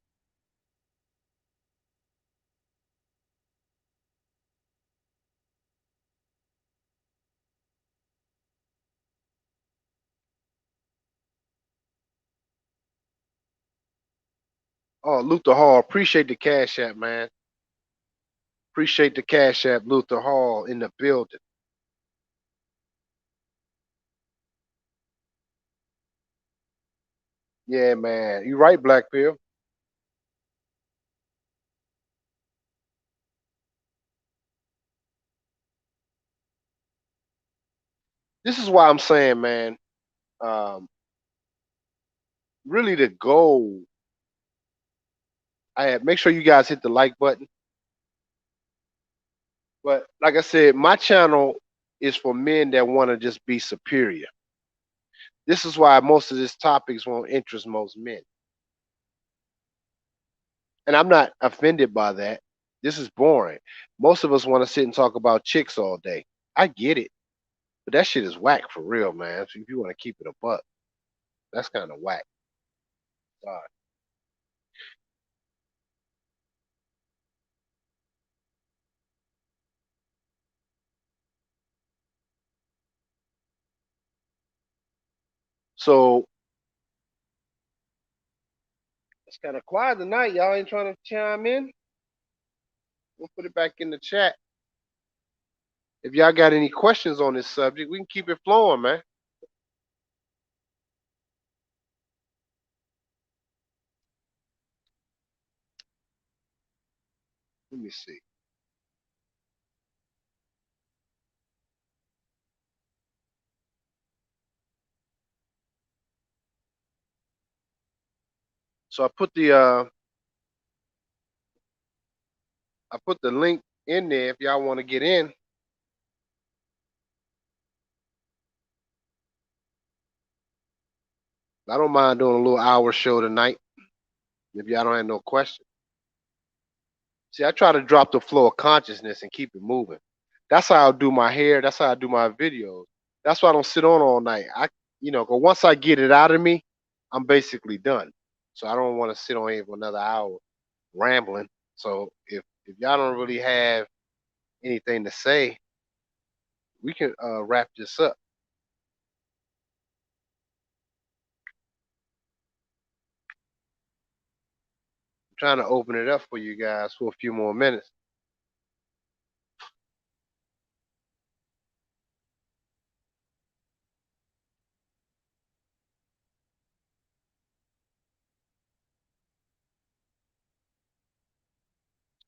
Oh, Luther Hall, appreciate the cash app, man. Appreciate the cash app, Luther Hall in the building. Yeah, man. You right, Black Pill. This is why I'm saying, man, um, really the goal. Make sure you guys hit the like button. But like I said, my channel is for men that want to just be superior. This is why most of these topics won't interest most men. And I'm not offended by that. This is boring. Most of us want to sit and talk about chicks all day. I get it. But that shit is whack for real, man. So if you want to keep it a buck, that's kind of whack. Sorry. So it's kind of quiet tonight. Y'all ain't trying to chime in. We'll put it back in the chat. If y'all got any questions on this subject, we can keep it flowing, man. Let me see. So I put the link in there if y'all want to get in. I don't mind doing a little hour show tonight if y'all don't have no questions. See, I try to drop the flow of consciousness and keep it moving. That's how I do my hair. That's how I do my videos. That's why I don't sit on all night. Cause once I get it out of me, I'm basically done. So I don't want to sit on here for another hour rambling. So if y'all don't really have anything to say, we can wrap this up. I'm trying to open it up for you guys for a few more minutes.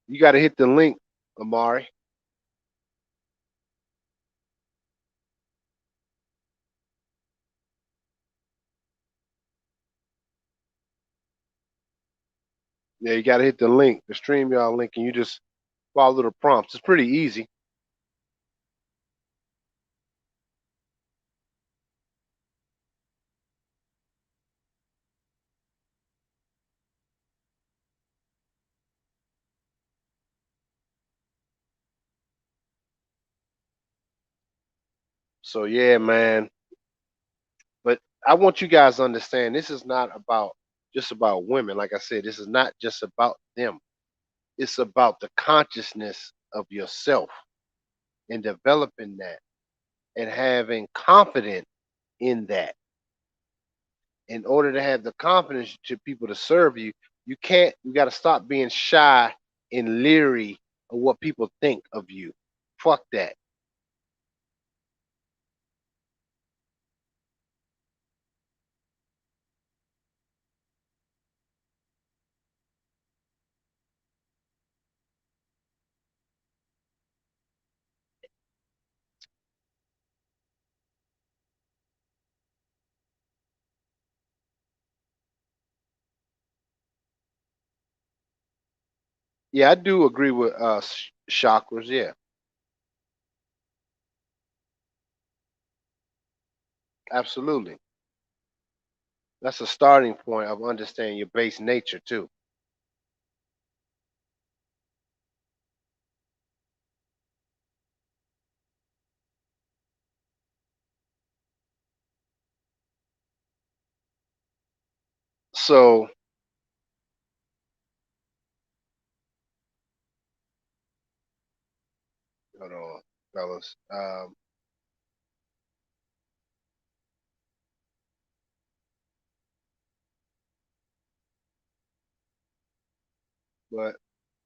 You got to hit the link, Amari. Yeah, you got to hit the link, the StreamYard link, and you just follow the prompts. It's pretty easy. So yeah, man. But I want you guys to understand this is not about just about women. Like I said, this is not just about them. It's about the consciousness of yourself and developing that and having confidence in that. In order to have the confidence to people to serve you, you got to stop being shy and leery of what people think of you. Fuck that. Yeah, I do agree with chakras. Yeah, absolutely. That's a starting point of understanding your base nature too. So, hold on, fellas. But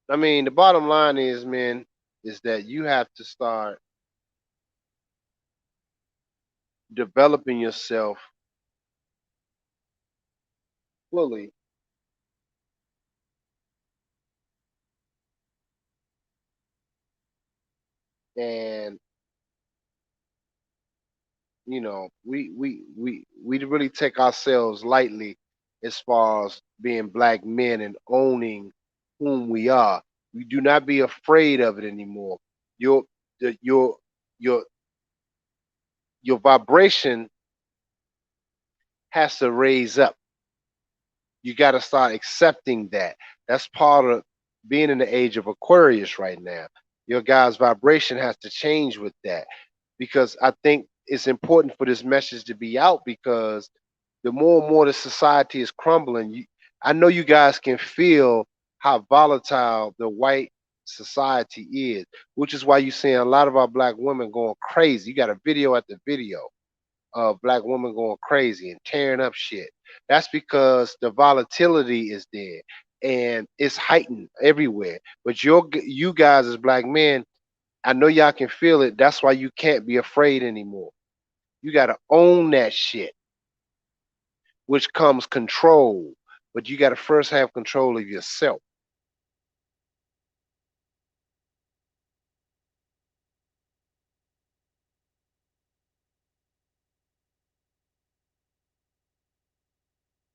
I mean, the bottom line is, men, is that you have to start developing yourself fully and we really take ourselves lightly as far as being black men and owning whom we are. We do not be afraid of it anymore. Your the, your your vibration has to raise up. You got to start accepting that. That's part of being in the age of Aquarius right now. Your guy's vibration has to change with that, because I think it's important for this message to be out, because the more and more the society is crumbling, I know you guys can feel how volatile the white society is, which is why you're seeing a lot of our black women going crazy. You got a video after video of black women going crazy and tearing up shit. That's because the volatility is there and it's heightened everywhere. But you guys as black men, I know y'all can feel it. That's why you can't be afraid anymore. You got to own that shit, which comes control. But you got to first have control of yourself.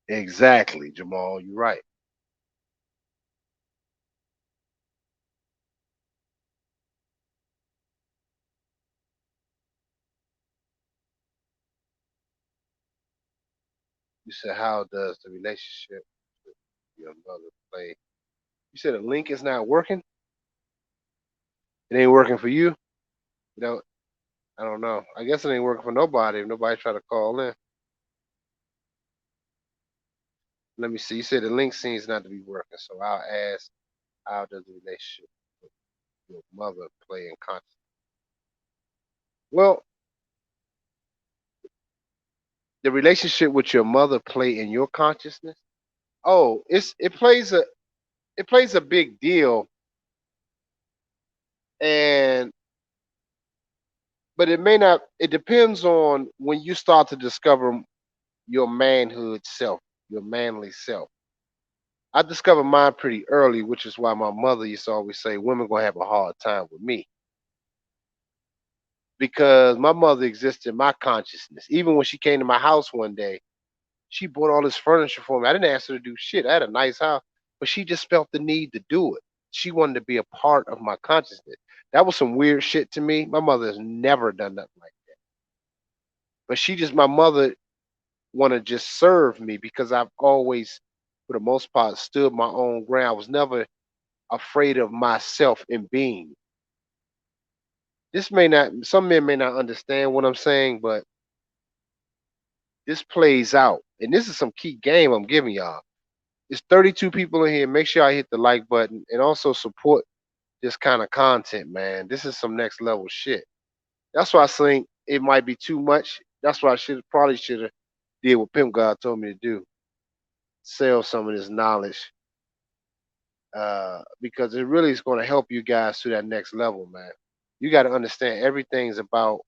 Exactly, Jamal. You're right. You said, how does the relationship with your mother play? You said a link is not working. It ain't working for you. You know, I don't know. I guess it ain't working for nobody if nobody try to call in. Let me see. You said the link seems not to be working, so I'll ask, how does the relationship with your mother play in consciousness? Well, the relationship with your mother play in your consciousness? Oh, it plays a big deal, and but it may not. It depends on when you start to discover your manhood self, your manly self. I discovered mine pretty early, which is why my mother used to always say women gonna have a hard time with me, because my mother existed in my consciousness. Even when she came to my house one day, she bought all this furniture for me. I didn't ask her to do shit. I had a nice house, but she just felt the need to do it. She wanted to be a part of my consciousness. That was some weird shit to me. My mother has never done nothing like that. But my mother want to just serve me, because I've always, for the most part, stood my own ground. I was never afraid of myself and being. This may not, some men may not understand what I'm saying, but this plays out. And this is some key game I'm giving y'all. It's 32 people in here. Make sure I hit the like button and also support this kind of content, man. This is some next level shit. That's why I think it might be too much. That's why I should have did what Pimp God told me to do. Sell some of this knowledge. Because it really is going to help you guys to that next level, man. You got to understand everything's about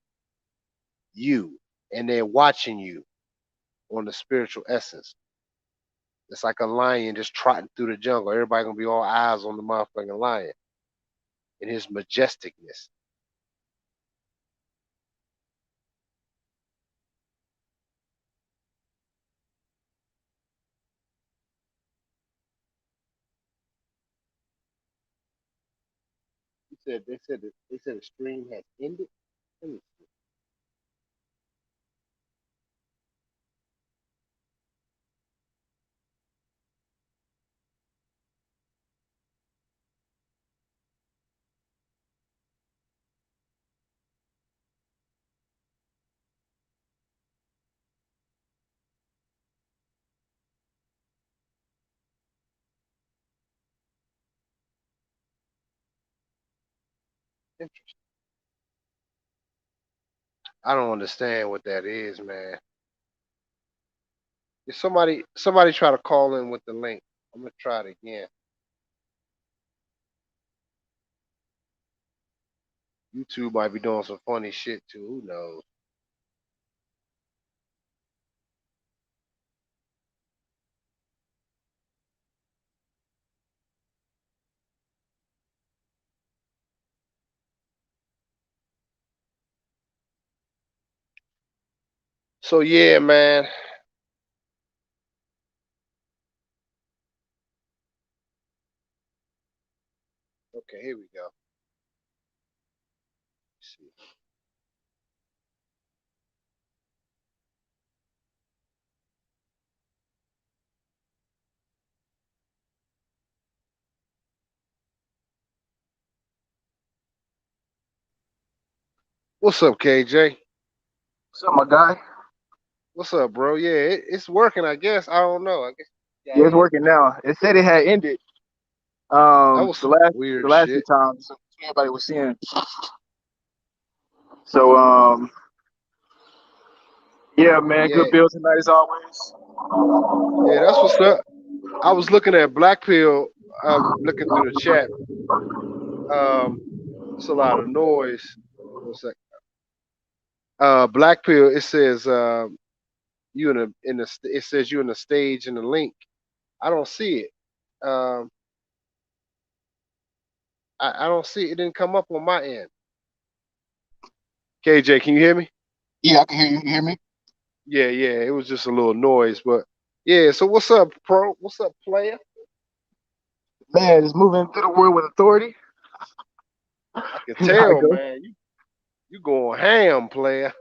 you, and they're watching you on the spiritual essence. It's like a lion just trotting through the jungle. Everybody gonna be all eyes on the motherfucking lion in his majesticness. They said the stream has ended. Let me see. I don't understand what that is, man. If somebody try to call in with the link, I'm gonna try it again. YouTube might be doing some funny shit too. Who knows? So yeah, man. Okay, here we go. Let's see. What's up, KJ? What's up, my guy? What's up, bro? Yeah, it's working. I guess. I don't know. I guess you got Yeah, it's in. working now. It said it had ended That was the some last the weird last few shit. times everybody was seeing. So yeah, man, good Yeah, bill tonight as always. yeah. That's what's up. I was looking at Black Pill. Looking through the chat. Um, it's a lot of noise. One sec. Black Pill. It says you it says you in the stage in the link. I don't see it. Um, I don't see it. It didn't come up on my end. KJ, can you hear me? Yeah, I can hear you. You hear me? Yeah, yeah. It was just a little noise, but yeah. So what's up, pro? What's up, player? Man, it's moving through the world with authority. I can You know how it tell, goes. man. You going ham, player.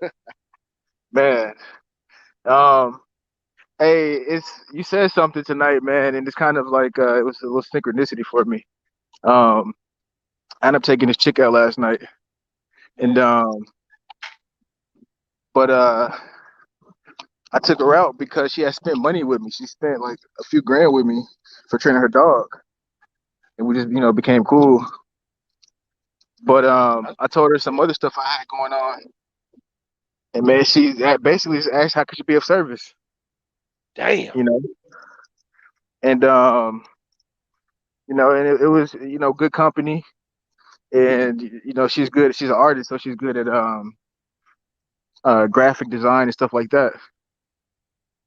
Man. Um, hey, it's you said something tonight, man, and it's kind of like it was a little synchronicity for me. Um, I ended up taking this chick out last night, and Yeah. but I took her out because she had spent money with me. She spent like a few grand with me for training her dog, and we just became cool. But I told her some other stuff I had going on, and man, she basically just asked how could she be of service, Damn. you know, and and it was good company, and she's good. She's an artist, so she's good at graphic design and stuff like that.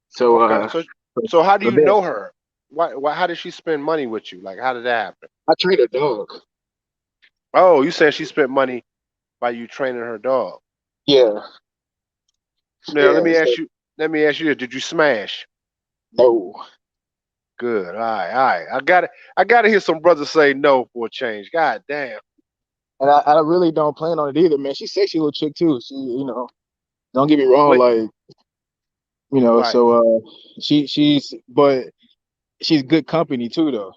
So Okay. So how do so you there, know her? Why? How did she spend money with you? Like, how did that happen? I trained her dog. Oh, you said she spent money by you training her dog. Yeah, Now let yeah. me So ask you. Let me ask you this: did you smash? no. Good. All right. All right. I got to hear some brothers say no for a change. God damn. And I really don't plan on it either, man. She's sexy little chick too. She, don't get me wrong, But like, right. so but she's good company too though.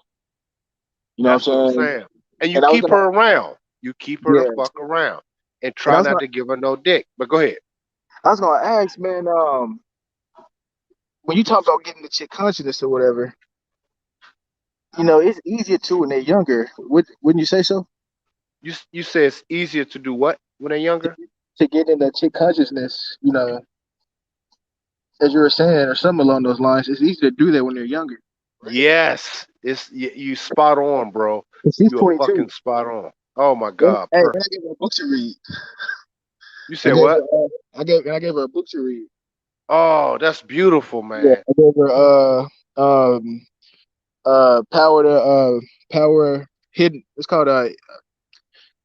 You know what That's what I'm I'm saying? saying. And you And I was keep gonna her around. You keep her the yeah, fuck around, and and try not to give her no dick. But go ahead. I was gonna ask, man, when you talk about getting the chick consciousness or whatever, it's easier too when they're younger. Wouldn't you say so? You say it's easier to do what when they're To, younger? to get in that chick consciousness, as you were saying, or something along those lines, it's easy to do that when they're younger, right? Yes, it's you spot on, bro. And she's You are 22. fucking spot on. Oh my And, god, hey, and I perfect. gave her a book to read. You I said gave what? her I gave her a book to read. Oh, that's beautiful, Yeah, man. I gave her power to power hidden. It's called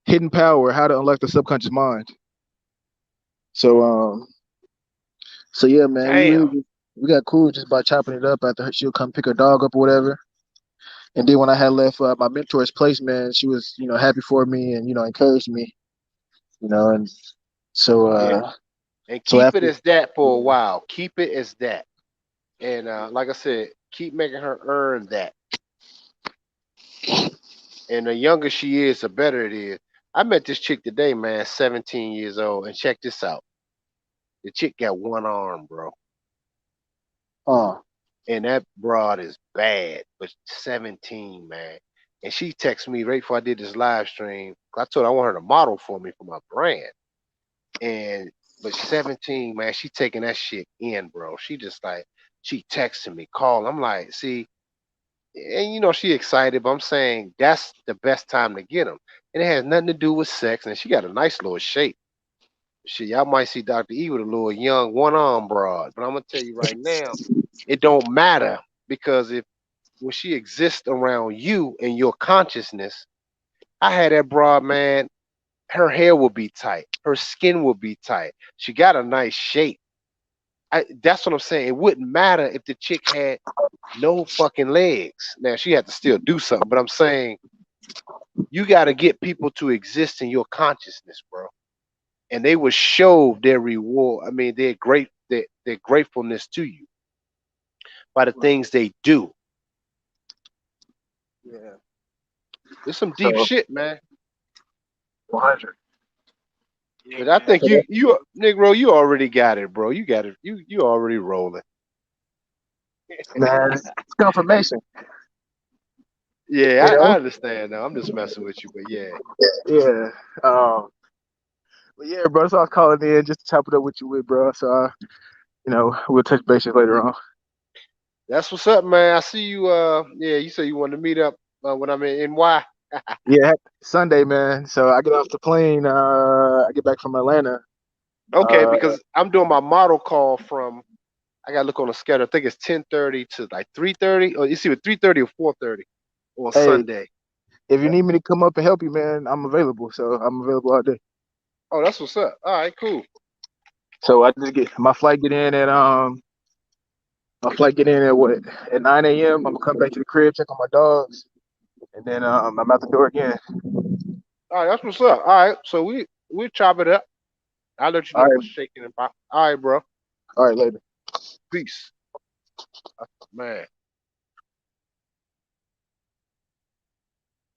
hidden power: how to unlock the subconscious mind. So yeah, man, Damn. we got cool just by chopping it up after she'll come pick her dog up or whatever. And then when I had left my mentor's place, man, she was happy for me and encouraged me, and so Yeah, and so keep it after as that for a while. Keep it as that, and like I said, keep making her earn that. And the younger she is, the better it is. I met this chick today, man, 17 years old, and check this out. The chick got one arm, bro. uh And that broad is bad, but 17, man. And she texted me right before I did this live stream. I told her I want her to model for me for my brand. And but 17, man, she taking that shit in, bro. She just like she texting me, call. I'm like, see, and she excited, but I'm saying that's the best time to get them. And it has nothing to do with sex. And she got a nice little shape. Shit, y'all might see Dr. E with a little young one arm broad, but I'm gonna tell you right now, it don't matter because if when she exists around you and your consciousness, I had that broad, man. Her hair will be tight, her skin will be tight. She got a nice shape, That's what I'm saying. It wouldn't matter if the chick had no fucking legs. Now she had to still do something, but I'm saying you got to get people to exist in your consciousness, bro, and they will show their reward. I mean, their gratefulness to you by the Right. things they do. Yeah. It's some deep So shit, man. 100. But I think So that, you Negro, you already got it, bro. You got it. You already rolling. man, it's confirmation. Yeah, You I know. understand now. I'm just messing with you, but yeah, Yeah. But yeah, bro. So I was calling in just to chop it up with you, with bro. So we'll touch bases later on. that's what's up, man. I see you. Yeah, you said you wanted to meet up when I'm in NY. Yeah, Sunday, man. So I get off the plane. I get back from Atlanta. Okay, Uh, because I'm doing my model call from. I gotta look on the schedule. I think it's 10:30 to like 3:30, or you see, with 3:30 or 4:30 on hey, Sunday. if you Yep. need me to come up and help you, man, I'm available. So I'm available all day. Oh, that's what's up. All right, cool. So I just get my flight get in at what, at 9 a.m. I'm gonna come back to the crib, check on my dogs, and then I'm out the door again. All right, that's what's up. All right, so we chop it up. I'll let you All know right, what's shaking and pop. All right, bro. all right, later. Peace, man.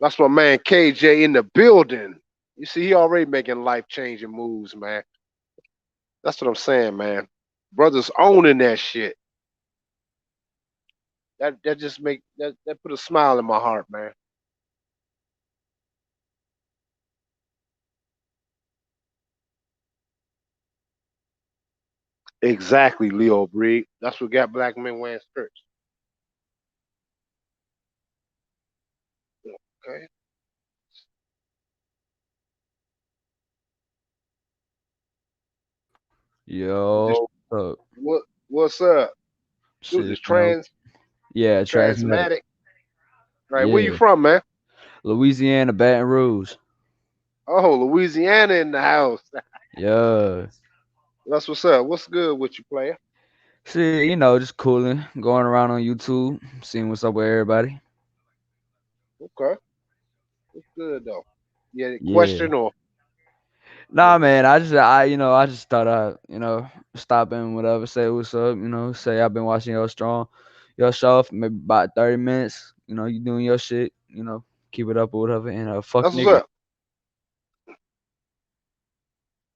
That's my man KJ in the building. You see, he already making life changing moves, man. That's what I'm saying, man. Brothers owning that shit. That just make that put a smile in my heart, man. Exactly, Leo Breed. That's what got black men wearing skirts. Okay. Just Yo, what's up? Who's shit, this? yeah, transmatic. Transmatic. Right. Where you Yeah, from, man? Louisiana, Baton Rouge. Oh, Louisiana in the house. Yeah, That's what's up. What's good with you, player? shit, just cooling, going around on YouTube, seeing what's up with everybody. Okay. What's good though? You had a Yeah, question or nah, man, I just thought stop in, whatever, say what's up, say I've been watching your show for maybe about 30 minutes. You doing your shit, keep it up or whatever, and fuck that's what's niggas. up?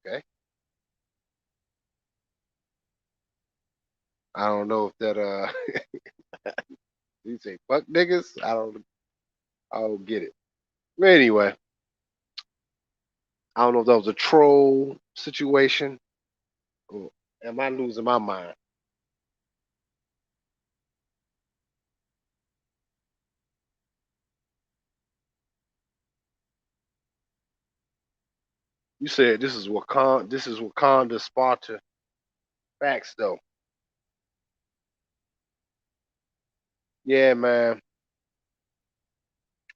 Okay. I don't know if that you say fuck niggas. I don't get it. But anyway, I don't know if that was a troll situation or am I losing my mind? You said this is Wakanda Sparta. Facts though. Yeah, man.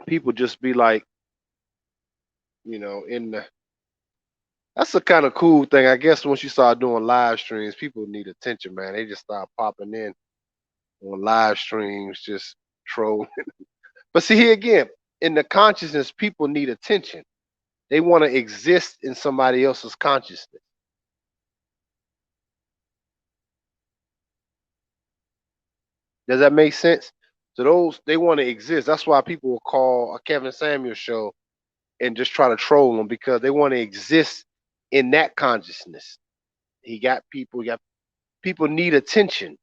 People just be like, in the that's a kind of cool thing. I guess once you start doing live streams, people need attention, man. They just start popping in on live streams, just trolling. But see here again, in the consciousness, people need attention. They want to exist in somebody else's consciousness. Does that make sense? So those they want to exist. That's why people will call a Kevin Samuel show and just try to troll them because they want to exist in that consciousness. He got people need attention.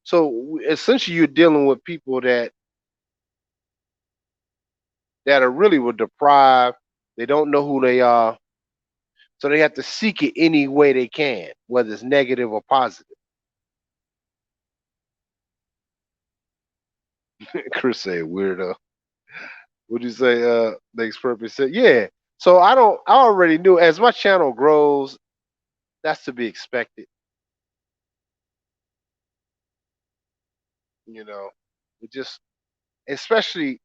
So essentially, you're dealing with people that are really were deprived. They don't know who they are, so they have to seek it any way they can, whether it's negative or positive. Chris said, "Weirdo." What'd you say? Makes perfect sense. Yeah. So I don't. I already knew as my channel grows, that's to be expected. You know, it just especially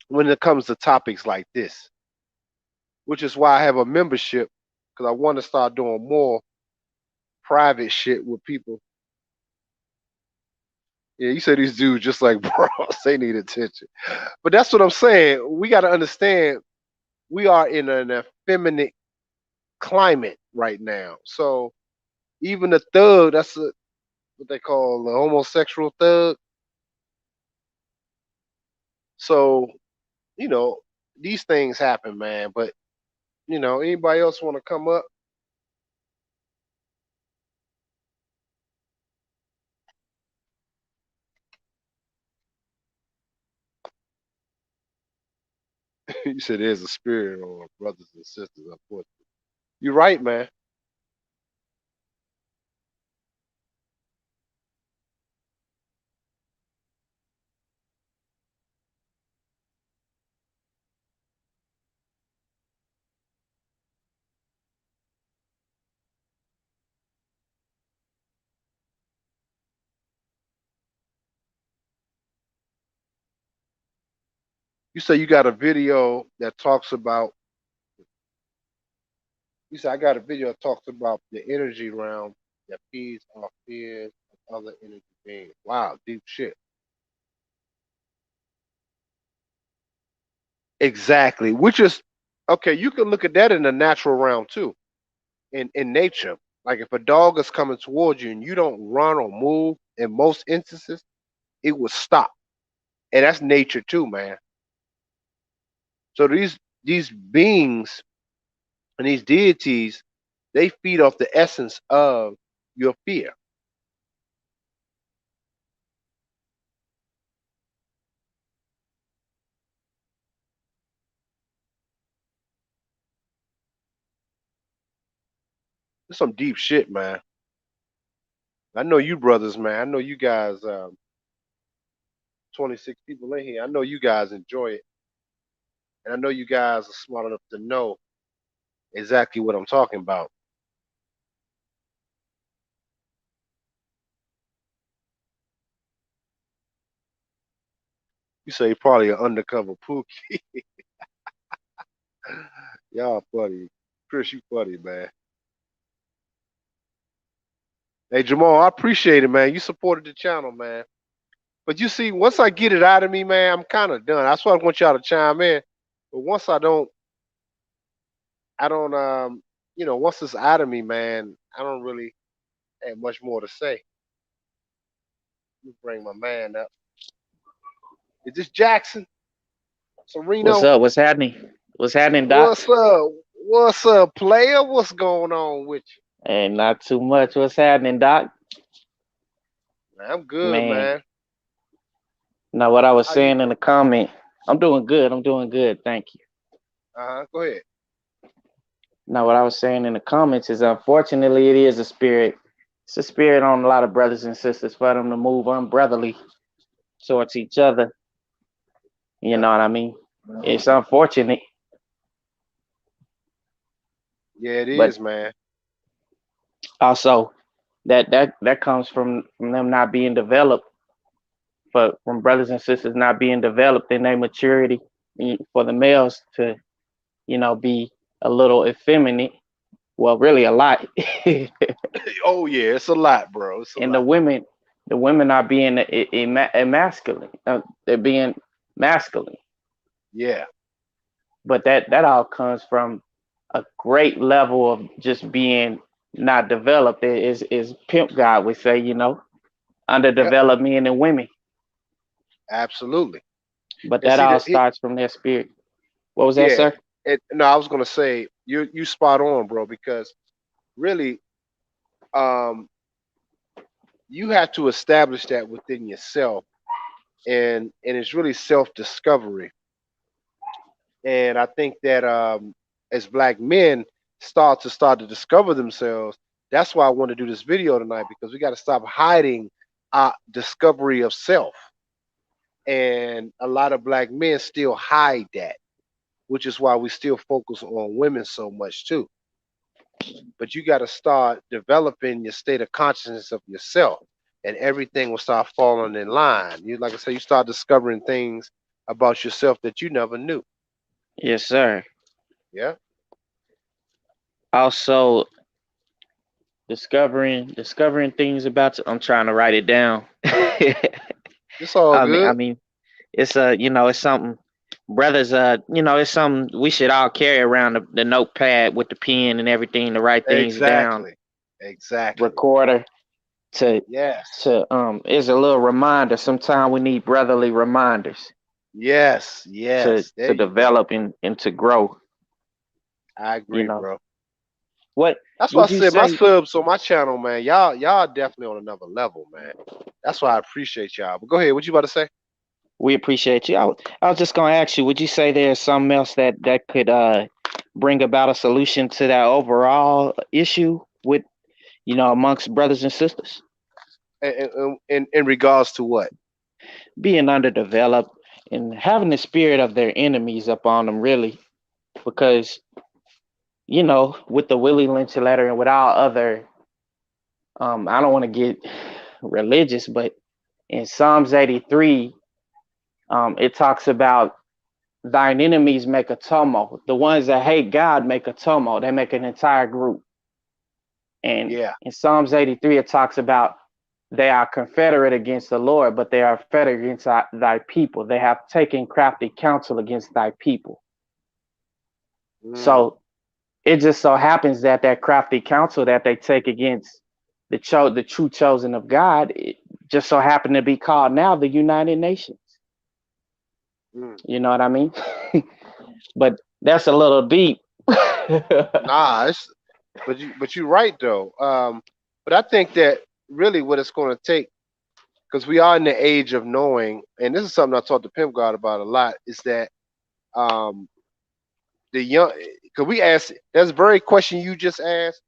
when it comes to topics like this, which is why I have a membership because I want to start doing more private shit with people. Yeah, you said these dudes just like bros, they need attention. But that's what I'm saying. We got to understand we are in an effeminate climate right now. So even a thug, that's what they call a homosexual thug. So, you know, these things happen, man. But, anybody else want to come up? You said there's a spirit on brothers and sisters, unfortunately. You're right, man. You say you got a video that talks about, you said I got a video that talks about the energy realm that feeds off fears of other energy beings. Wow, deep shit. Exactly. Which is, okay, you can look at that in the natural realm too, in nature. Like if a dog is coming towards you and you don't run or move, in most instances, it will stop. And that's nature too, man. So these beings and these deities, they feed off the essence of your fear. It's some deep shit, man. I know you brothers, man. I know you guys, 26 people in here. I know you guys enjoy it. And I know you guys are smart enough to know exactly what I'm talking about. You say probably an undercover pookie. Y'all funny. Chris, you funny, man. Hey, Jamal, I appreciate it, man. You supported the channel, man. But you see, once I get it out of me, man, I'm kind of done. That's why I want y'all to chime in. But once I don't, once it's out of me, man, I don't really have much more to say. Let me bring my man up. Is this Jackson? What's Sereno? up? What's happening? What's happening, Doc? What's up? What's up, player? What's going on with And not too much. What's happening, Doc? you? Man, I'm good, Man, man. now what I was How you saying in doing? the comment, I'm doing good. I'm doing good. Thank you. Go ahead. Now what I was saying in the comments is unfortunately it is a spirit. It's a spirit on a lot of brothers and sisters for them to move unbrotherly towards each other. You Yeah, know what I mean? It's unfortunate, yeah, it but is, man. also that comes from them not being developed, but from brothers and sisters not being developed in their maturity for the males to be a little effeminate. Well, really a lot. Oh yeah, it's a lot, bro. It's a And lot. the women are being emasculate. They're being masculine. Yeah, But that all comes from a great level of just being not developed. It is pimp God would say, yep, underdeveloped men and women. absolutely. But And that see all that, starts from their spirit. What was that, yeah. sir? No, I was gonna say you spot on, bro, because really, um, you have to establish that within yourself, and it's really self discovery. And I think that as black men start to discover themselves, that's why I want to do this video tonight because we got to stop hiding our discovery of self. And a lot of black men still hide that, which is why we still focus on women so much too. But you got to start developing your state of consciousness of yourself, and everything will start falling in line. You, like I said, you start discovering things about yourself that you never knew. Yes, sir. Yeah, Also, discovering things about. I'm trying to write it down. It's all I good. mean, it's it's something, brothers. It's something we should all carry around the notepad with the pen and everything to write things down. Exactly. Exactly. Recorder to Yes. is a little reminder. Sometimes we need brotherly reminders Yes. to Yes. There you go. develop and to grow. I You agree, know bro. what That's why I would you said my say? subs on my channel, man. Y'all definitely on another level, man. That's why I appreciate y'all. But go ahead. What you about to say? We appreciate you. I was just gonna ask you, would you say there's something else that could bring about a solution to that overall issue with amongst brothers and sisters In regards to what? being underdeveloped and having the spirit of their enemies up on them, really? Because with the Willie Lynch letter and with all other, I don't want to get religious, but in Psalms 83, it talks about thine enemies make a tumult. The ones that hate God make a tumult. They make an entire group. And Yeah. in Psalms 83, it talks about they are confederate against the Lord, but they are federate against thy people. They have taken crafty counsel against thy people. Mm, So it just so happens that that crafty counsel that they take against the true chosen of God, it just so happened to be called now the United Nations. mm. You know what I mean? But that's a little deep. Nah, but you're right though. But I think that really what it's going to take, because we are in the age of knowing, and this is something I talked to Pimp God about a lot, is that um the young, because we ask that's the very question you just asked.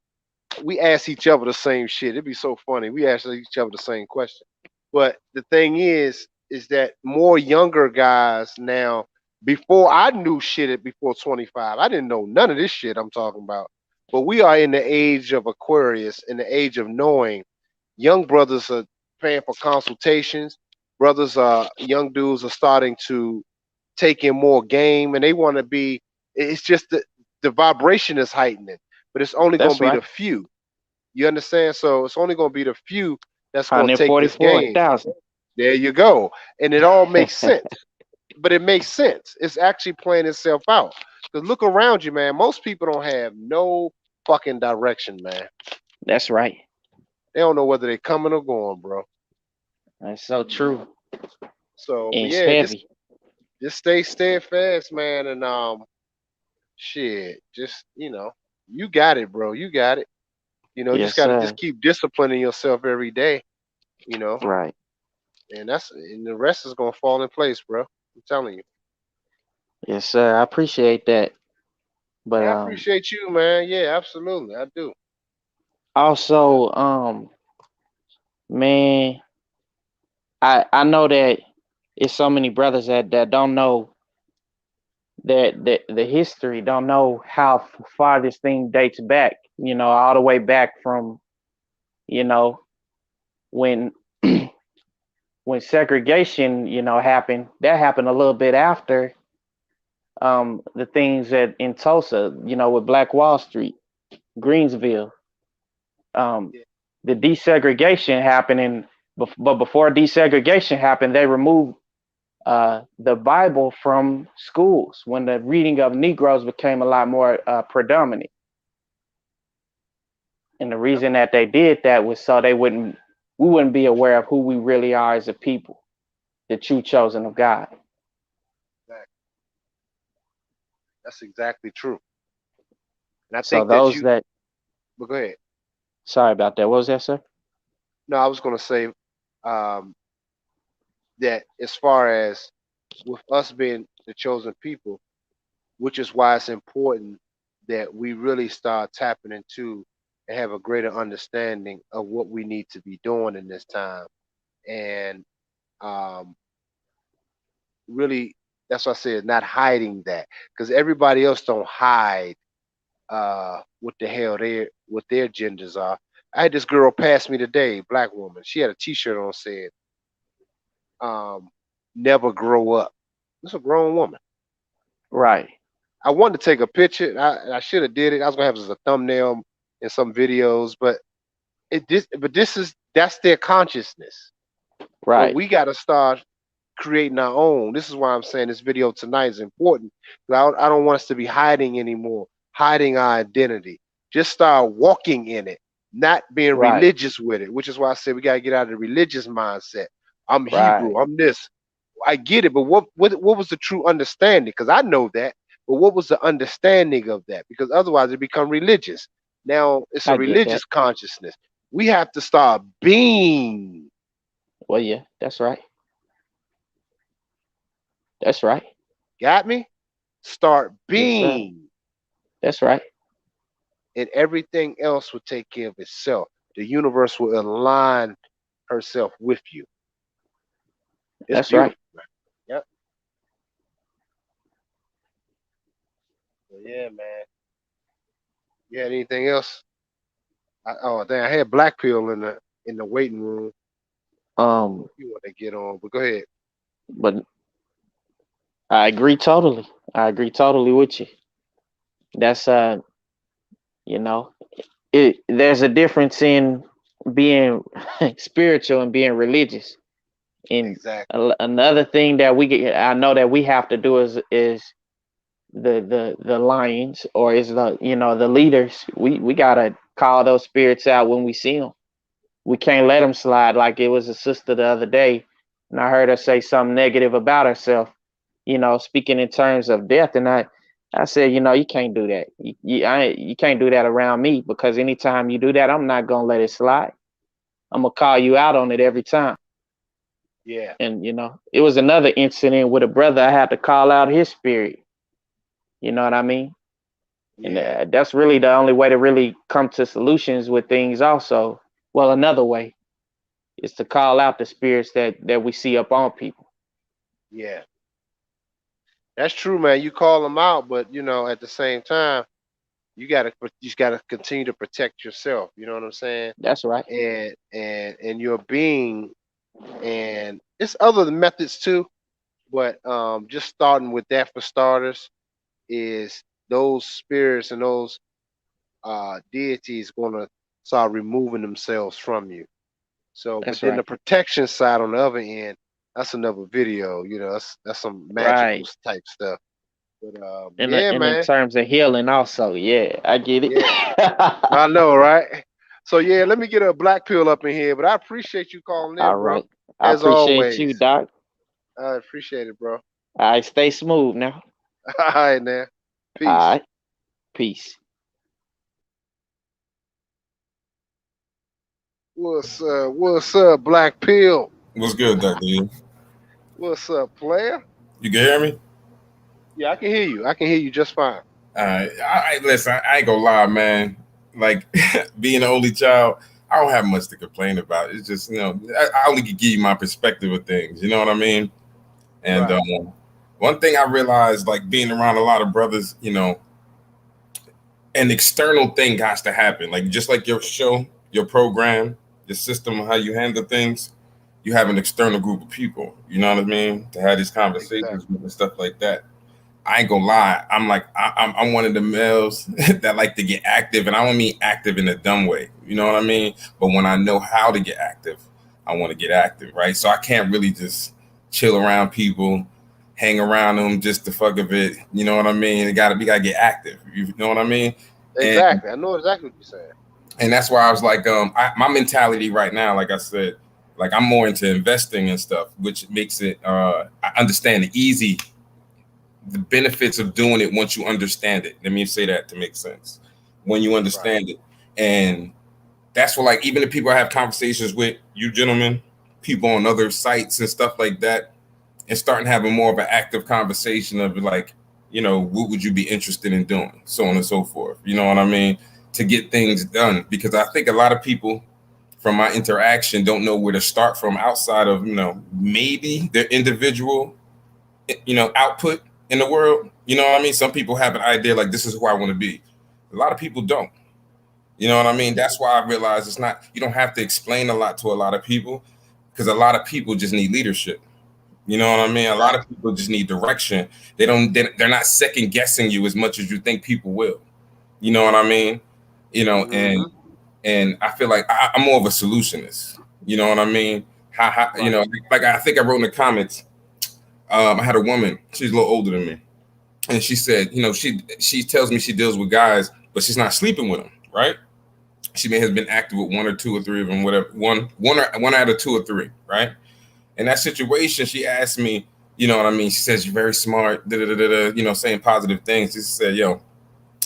We ask each other the same shit. It'd be so funny. We ask each other the same question. But the thing is that more younger guys now, before I knew shit at before 25, I didn't know none of this shit I'm talking about. But we are in the age of Aquarius, in the age of knowing. Young brothers are paying for consultations. Brothers young dudes are starting to take in more game and they want to be, it's just the vibration is heightening, but it's only going That's to be right. the few. You understand? So it's only going to be the few that's going to take this game. 144,000. There you go. And it all makes sense. But it makes sense. It's actually playing itself out. Because look around you, man. Most people don't have no fucking direction, man. That's right. They don't know whether they're coming or going, bro. That's so true. So, And but it's yeah, heavy. just stay steadfast, man, and shit, just you got it, bro. You got it. You just Yes, got to just sir. keep disciplining yourself every day. You know, Right. and the rest is gonna fall in place, bro. I'm telling you. Yes, sir. I appreciate that. But Yeah, I appreciate you, man. Yeah, absolutely, I do. also, man, I know that it's so many brothers that don't know that the history, don't know how far this thing dates back. All the way back from you know when when segregation happened. That happened a little bit after the things that in Tulsa, with Black Wall Street, Greensville. Um, Yeah, the desegregation happening, but before desegregation happened, they removed the Bible from schools when the reading of Negroes became a lot more predominant. And the yep, reason that they did that was so we wouldn't be aware of who we really are as a people, the true chosen of God. exactly. That's exactly true. And I So think that those you. that, But go ahead. sorry about that. What was that, sir? No, I was gonna say um, that as far as with us being the chosen people, which is why it's important that we really start tapping into and have a greater understanding of what we need to be doing in this time. And um, really, that's what I said, not hiding that, because everybody else don't hide what the hell what their genders are. I had this girl pass me today, black woman. She had a T-shirt on said, um, "Never grow up." It's a grown woman. Right. I wanted to take a picture. And I should have did it. I was gonna have it as a thumbnail in some videos, but That's their consciousness. But Right. we got to start creating our own. This is why I'm saying this video tonight is important. I don't want us to be hiding anymore, hiding our identity. Just start walking in it, not being Right. religious with it, which is why I said we got to get out of the religious mindset. I'm Right. Hebrew, I'm this. I get it, but what was the true understanding? Because I know that, but what was the understanding of that? Because otherwise it become religious. Now it's a I get that. religious consciousness. We have to start being. Well, yeah, that's right. That's right. Got me? Start Yes, sir. being, That's right. and everything else will take care of itself. The universe will align herself with you. It's That's right. beautiful. Yep. Yeah, man. You had anything else? Oh, damn! I had Black Pill in the waiting room. Um, You want to get on? But go ahead. but I agree totally. I agree totally with you. That's you know, there's a difference in being spiritual and being religious. And Exactly. another thing that I know that we have to do is the lions, or is the leaders. We gotta call those spirits out when we see them. We can't let them slide. Like it was a sister the other day, and I heard her say something negative about herself. Speaking in terms of death, and I said, you can't do that. You can't do that around me, because anytime you do that, I'm not gonna let it slide. I'm gonna call you out on it every time. Yeah. And it was another incident with a brother. I had to call out his spirit. You know what I mean? And Yeah. that's really the only way to really come to solutions with things. Also, well, another way is to call out the spirits that we see up on people. Yeah. That's true, man. You call them out, but at the same time, you gotta continue to protect yourself. You know what I'm saying? That's right. And your being, and it's other methods too. But just starting with that for starters is those spirits and those deities going to start removing themselves from you. So, but That's then right. the protection side on the other end, that's another video. That's some magical Right. type stuff. But And yeah, and in man, terms of healing, also, yeah, I get it. yeah, I know, right? So yeah, let me get a black pill up in here. But I appreciate you calling All in, bro. right. I As appreciate you, always, Doc. I appreciate it, bro. All right, stay smooth now. All right, now, All peace. right, peace. What's up, black pill? What's good, Dr. E? What's up, player? You can hear me? Yeah, I can hear you. I can hear you just fine. Listen, I ain't gonna lie, man. Like, being an only child, I don't have much to complain about. It's just, I only can give you my perspective of things. You know what I mean? And Right. one thing I realized, like being around a lot of brothers, an external thing has to happen. Like just like your show, your program, your system, how you handle things, you have an external group of people. You know what I mean? To have these conversations Exactly. with and stuff like that. I ain't gonna lie. I'm like I'm one of the males that like to get active, and I don't mean active in a dumb way. You know what I mean? But when I know how to get active, I want to get active, right? So I can't really just chill around people, hang around them just the fuck of it. You know what I mean? We gotta get active. You know what I mean? And Exactly. I know exactly what you're saying. that's why I was like, my mentality right now, like I said, like I'm more into investing and stuff, which makes it. I understand the benefits of doing it once you understand it. Let me say that to make sense. When you Right. understand it, and that's what, like, even the people I have conversations with, you gentlemen, people on other sites and stuff like that, and starting having more of an active conversation of like, what would you be interested in doing, so on and so forth. You know what I mean? To get things done, because I think a lot of people from my interaction don't know where to start from outside of maybe their individual output in the world. You know what I mean? Some people have an idea like this is who I want to be. A lot of people don't. You know what I mean? That's why I realize it's not. You don't have to explain a lot to a lot of people because a lot of people just need leadership. You know what I mean? A lot of Exactly. people just need direction. They don't. They're not second guessing you as much as you think people will. You know what I mean? You know, and Mm-hmm. and I feel like I'm more of a solutionist. You know what I mean? You Right. know, like I think I wrote in the comments. I had a woman. She's a little older than me, and she said, you know, she tells me she deals with guys, but she's not sleeping with them, right? She may have been active with one or two or three of them, whatever, one out of two or three, right? In that situation, she asked me, you know what I mean? She says, you're very smart, da, da, da, da, da, you know, saying positive things. She said, yo,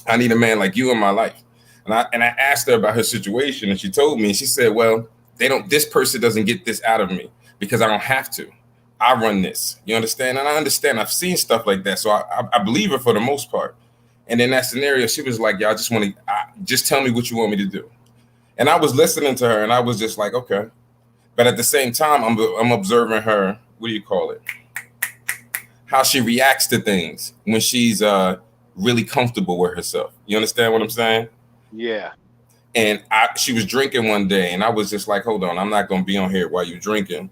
I need a man like you in my life. And I asked her about her situation, and she told me, and she said, well, this person doesn't get this out of me because I don't have to. I run this. You understand? And I understand. I've seen stuff like that. So I believe her for the most part. And in that scenario, she was like, "Yeah, I just want to just tell me what you want me to do." And I was listening to her, and I was just like, "Okay." But at the same time, I'm observing her. What do you call it? How she reacts to things when she's really comfortable with herself. You understand what I'm saying? Yeah. And she was drinking one day, and I was just like, "Hold on, I'm not gonna be on here while you're drinking."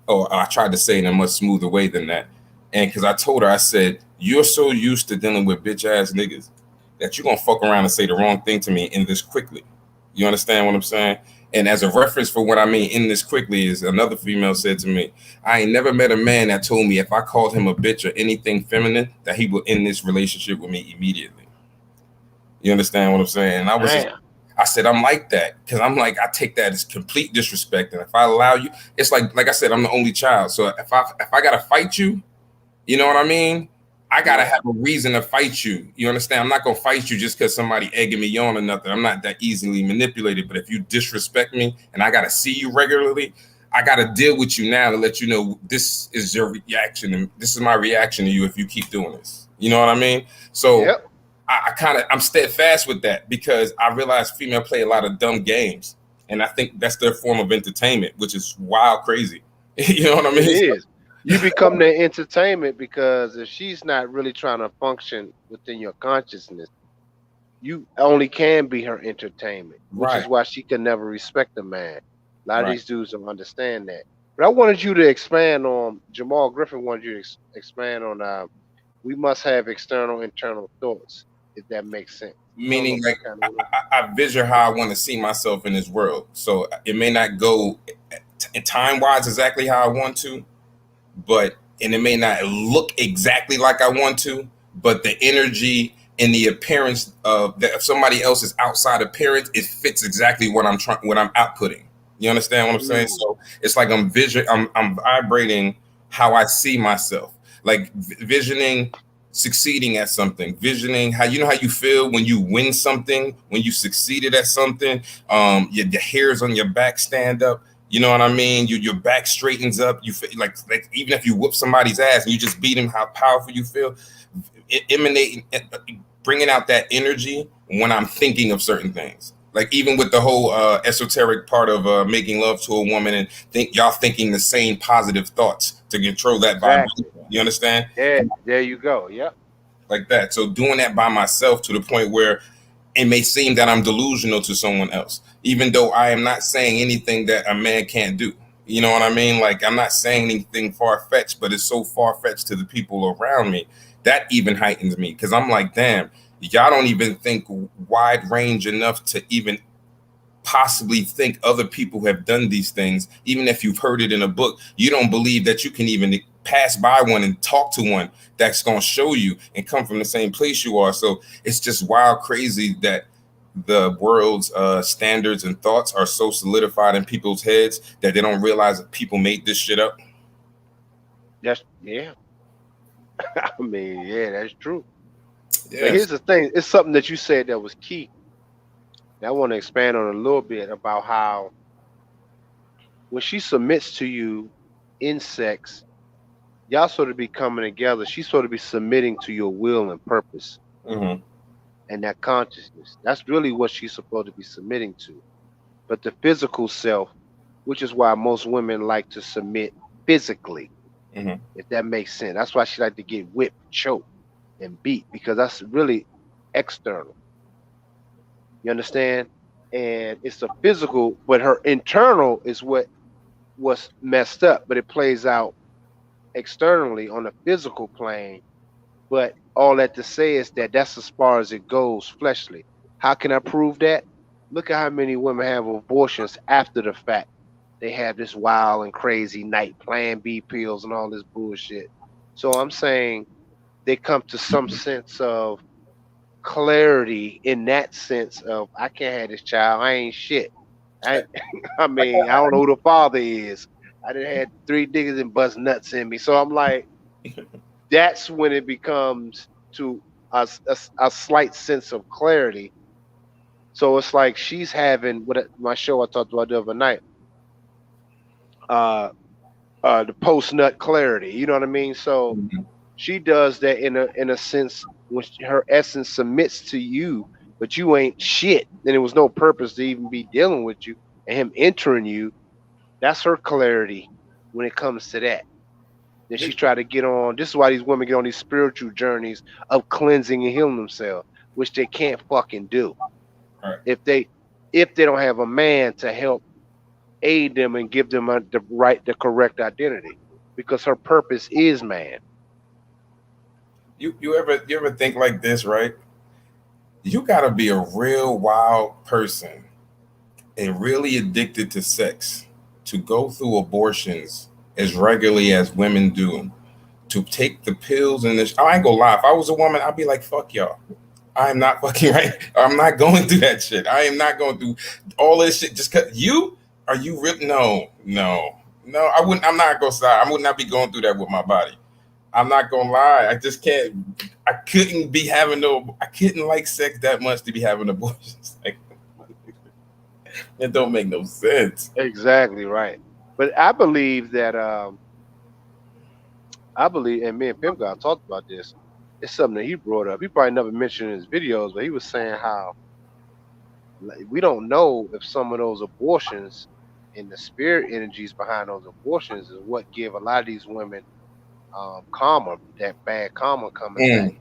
Or I tried to say in a much smoother way than that. And because I told her, I said, "You're so used to dealing with bitch ass niggas that you're gonna fuck around and say the wrong thing to me in this quickly." You understand what I'm saying? And as a reference for what I mean in this quickly is another female said to me, I ain't never met a man that told me if I called him a bitch or anything feminine that he would end this relationship with me immediately. You understand what I'm saying? And Damn. I said, I'm like that because I'm like, I take that as complete disrespect. And if I allow you, it's like I said, I'm the only child. So if I gotta fight you, you know what I mean? I gotta Yeah. have a reason to fight you. You understand? I'm not gonna fight you just because somebody egging me on or nothing. I'm not that easily manipulated. But if you disrespect me and I gotta see you regularly, I gotta deal with you now to let you know this is your reaction and this is my reaction to you if you keep doing this. You know what I mean? So Yep. I'm steadfast with that because I realize female play a lot of dumb games, and I think that's their form of entertainment, which is wild crazy. You know what I It mean? So, is. You become their entertainment because if she's not really trying to function within your consciousness, you only can be her entertainment, which is right, why she can never respect a man. A lot of right. these dudes don't understand that. But I wanted you to expand on Jamal Griffin wanted you to expand on we must have external internal thoughts, if that makes sense. I don't know Meaning, if like you kind of went I vision how I want to see myself in this world. So it may not go time wise exactly how I want to, but and it may not look exactly like I want to, but the energy and the appearance of that of somebody else's outside appearance, it fits exactly what I'm outputting. You understand what I'm saying? mm, So it's like I'm vibrating how I see myself, like visioning succeeding at something, visioning how you know how you feel when you win something, when you succeeded at something, your hairs on your back stand up. You know what I mean? Your back straightens up. You feel like even if you whoop somebody's ass and you just beat him, how powerful you feel. Emanating, bringing out that energy when I'm thinking of certain things. Like even with the whole esoteric part of making love to a woman and think y'all thinking the same positive thoughts to control that vibration. exactly. You understand? Yeah, there you go. Yep. Like that. So doing that by myself to the point where it may seem that I'm delusional to someone else, even though I am not saying anything that a man can't do. You know what I mean? Like I'm not saying anything far fetched, but it's so far fetched to the people around me that even heightens me because I'm like, damn, y'all don't even think wide range enough to even possibly think other people have done these things. Even if you've heard it in a book, you don't believe that you can even pass by one and talk to one that's going to show you and come from the same place you are. So it's just wild crazy that the world's standards and thoughts are so solidified in people's heads that they don't realize that people made this shit up. That's yeah. I mean, yeah, that's true. But Yes. here's the thing: it's something that you said that was key. And I want to expand on a little bit about how when she submits to you in sex, y'all sort of be coming together. She sort of be submitting to your will and purpose Mm-hmm. and that consciousness. That's really what she's supposed to be submitting to. But the physical self, which is why most women like to submit physically, Mm-hmm. if that makes sense. That's why she like to get whipped, choked, and beat because that's really external. You understand? And it's the physical, but her internal is what was messed up, but it plays out externally on the physical plane. But all that to say is that that's as far as it goes fleshly. How can I prove that? Look at how many women have abortions after the fact. They have this wild and crazy night plan B pills and all this bullshit. So I'm saying they come to some sense of clarity in that sense of I can't have this child. I ain't shit. I I mean, I don't know who the father is. I done had three niggas and bust nuts in me. So I'm like, that's when it becomes to a slight sense of clarity. So it's like she's having my show I talked about the other night, uh, the post nut clarity. You know what I mean? So Mhm. she does that in a sense when her essence submits to you, but you ain't shit. Then there was no purpose to even be dealing with you and him entering you. That's her clarity when it comes to that. Then she try to get on. This is why these women get on these spiritual journeys of cleansing and healing themselves, which they can't fucking do All right. if they don't have a man to help aid them and give them the correct identity, because her purpose is man. You ever think like this, right? You gotta be a real wild person and really addicted to sex to go through abortions as regularly as women do, to take the pills and this. I ain't gonna lie. If I was a woman, I'd be like, fuck y'all. I am not fucking right. I'm not going through that shit. I am not going through all this shit. Just cause you are you really no. I wouldn't. I'm not gonna say I would not be going through that with my body. I'm not gonna lie. I just can't. I couldn't be having no. I couldn't like sex that much to be having abortions. Like it don't make no sense. Exactly right. But I believe, and me and Pim got talked about this. It's something that he brought up. He probably never mentioned in his videos, but he was saying how, like, we don't know if some of those abortions and the spirit energies behind those abortions is what give a lot of these women karma, that bad karma coming back.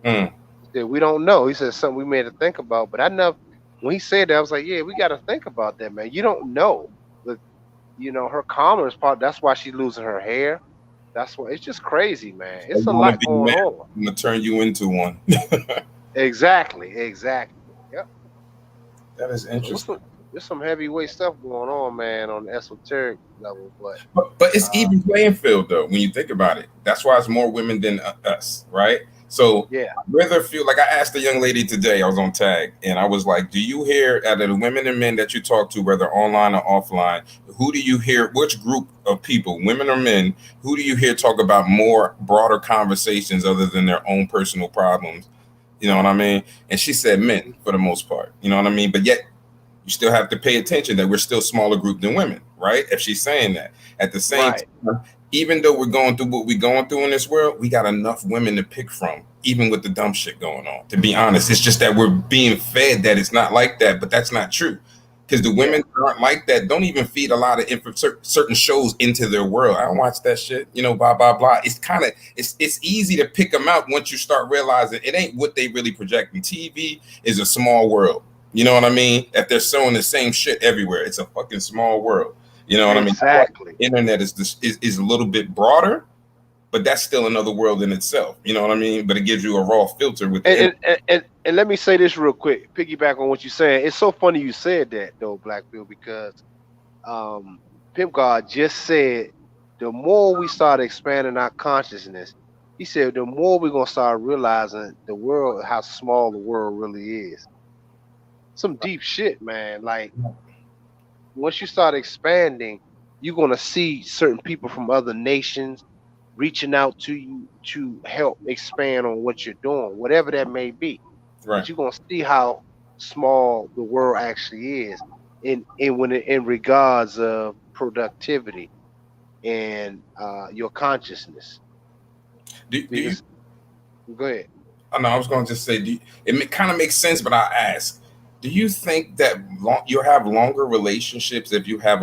Mm, mm. He said, we don't know. He said something we made to think about. But I know when he said that, I was like, yeah, we got to think about that, man. You don't know. But, her karma is part. That's why she's losing her hair. That's why it's just crazy, man. So It's you a want to lot be a going man? on. I'm gonna turn you into one. Exactly, exactly. Yep. That is So interesting. there's some heavyweight stuff going on, man, on the esoteric level. But But it's uh, even playing field though when you think about it. That's why it's more women than us, right? So yeah, I'd rather feel like I asked a young lady today. I was on tag, and I was like, "Do you hear out of the women and men that you talk to, whether online or offline, who do you hear? Which group of people, women or men, who do you hear talk about more broader conversations other than their own personal problems? You know what I mean?" And she said men hmm, for the most part. You know what I mean? But yet you still have to pay attention that we're still smaller group than women, right? If she's saying that. At the same right, time, even though we're going through what we're going through in this world, we got enough women to pick from, even with the dumb shit going on. To be honest, it's just that we're being fed that it's not like that, but that's not true. Because the yeah, women that aren't like that don't even feed a lot of certain shows into their world. I don't watch that shit, blah blah blah. It's kind of it's easy to pick them out once you start realizing it ain't what they really projecting. TV is a small world. You know what I mean? That they're showing the same shit everywhere. It's a fucking small world. You know what I mean? exactly. Internet is a little bit broader, but that's still another world in itself. You know what I mean? But it gives you a raw filter with the And internet. and let me say this real quick, piggyback on what you're saying. It's so funny you said that though, Blackfield, because um, Pimp God just said the more we start expanding our consciousness, he said the more we're gonna start realizing the world, how small the world really is. Some deep shit, man. Like once you start expanding, you're gonna see certain people from other nations reaching out to you to help expand on what you're doing, whatever that may be. Right. But you're gonna see how small the world actually is in regards of productivity and your consciousness. Do you Because go ahead. I know I was going to just say, it kind of makes sense, but I ask, do you think that you'll have longer relationships if you have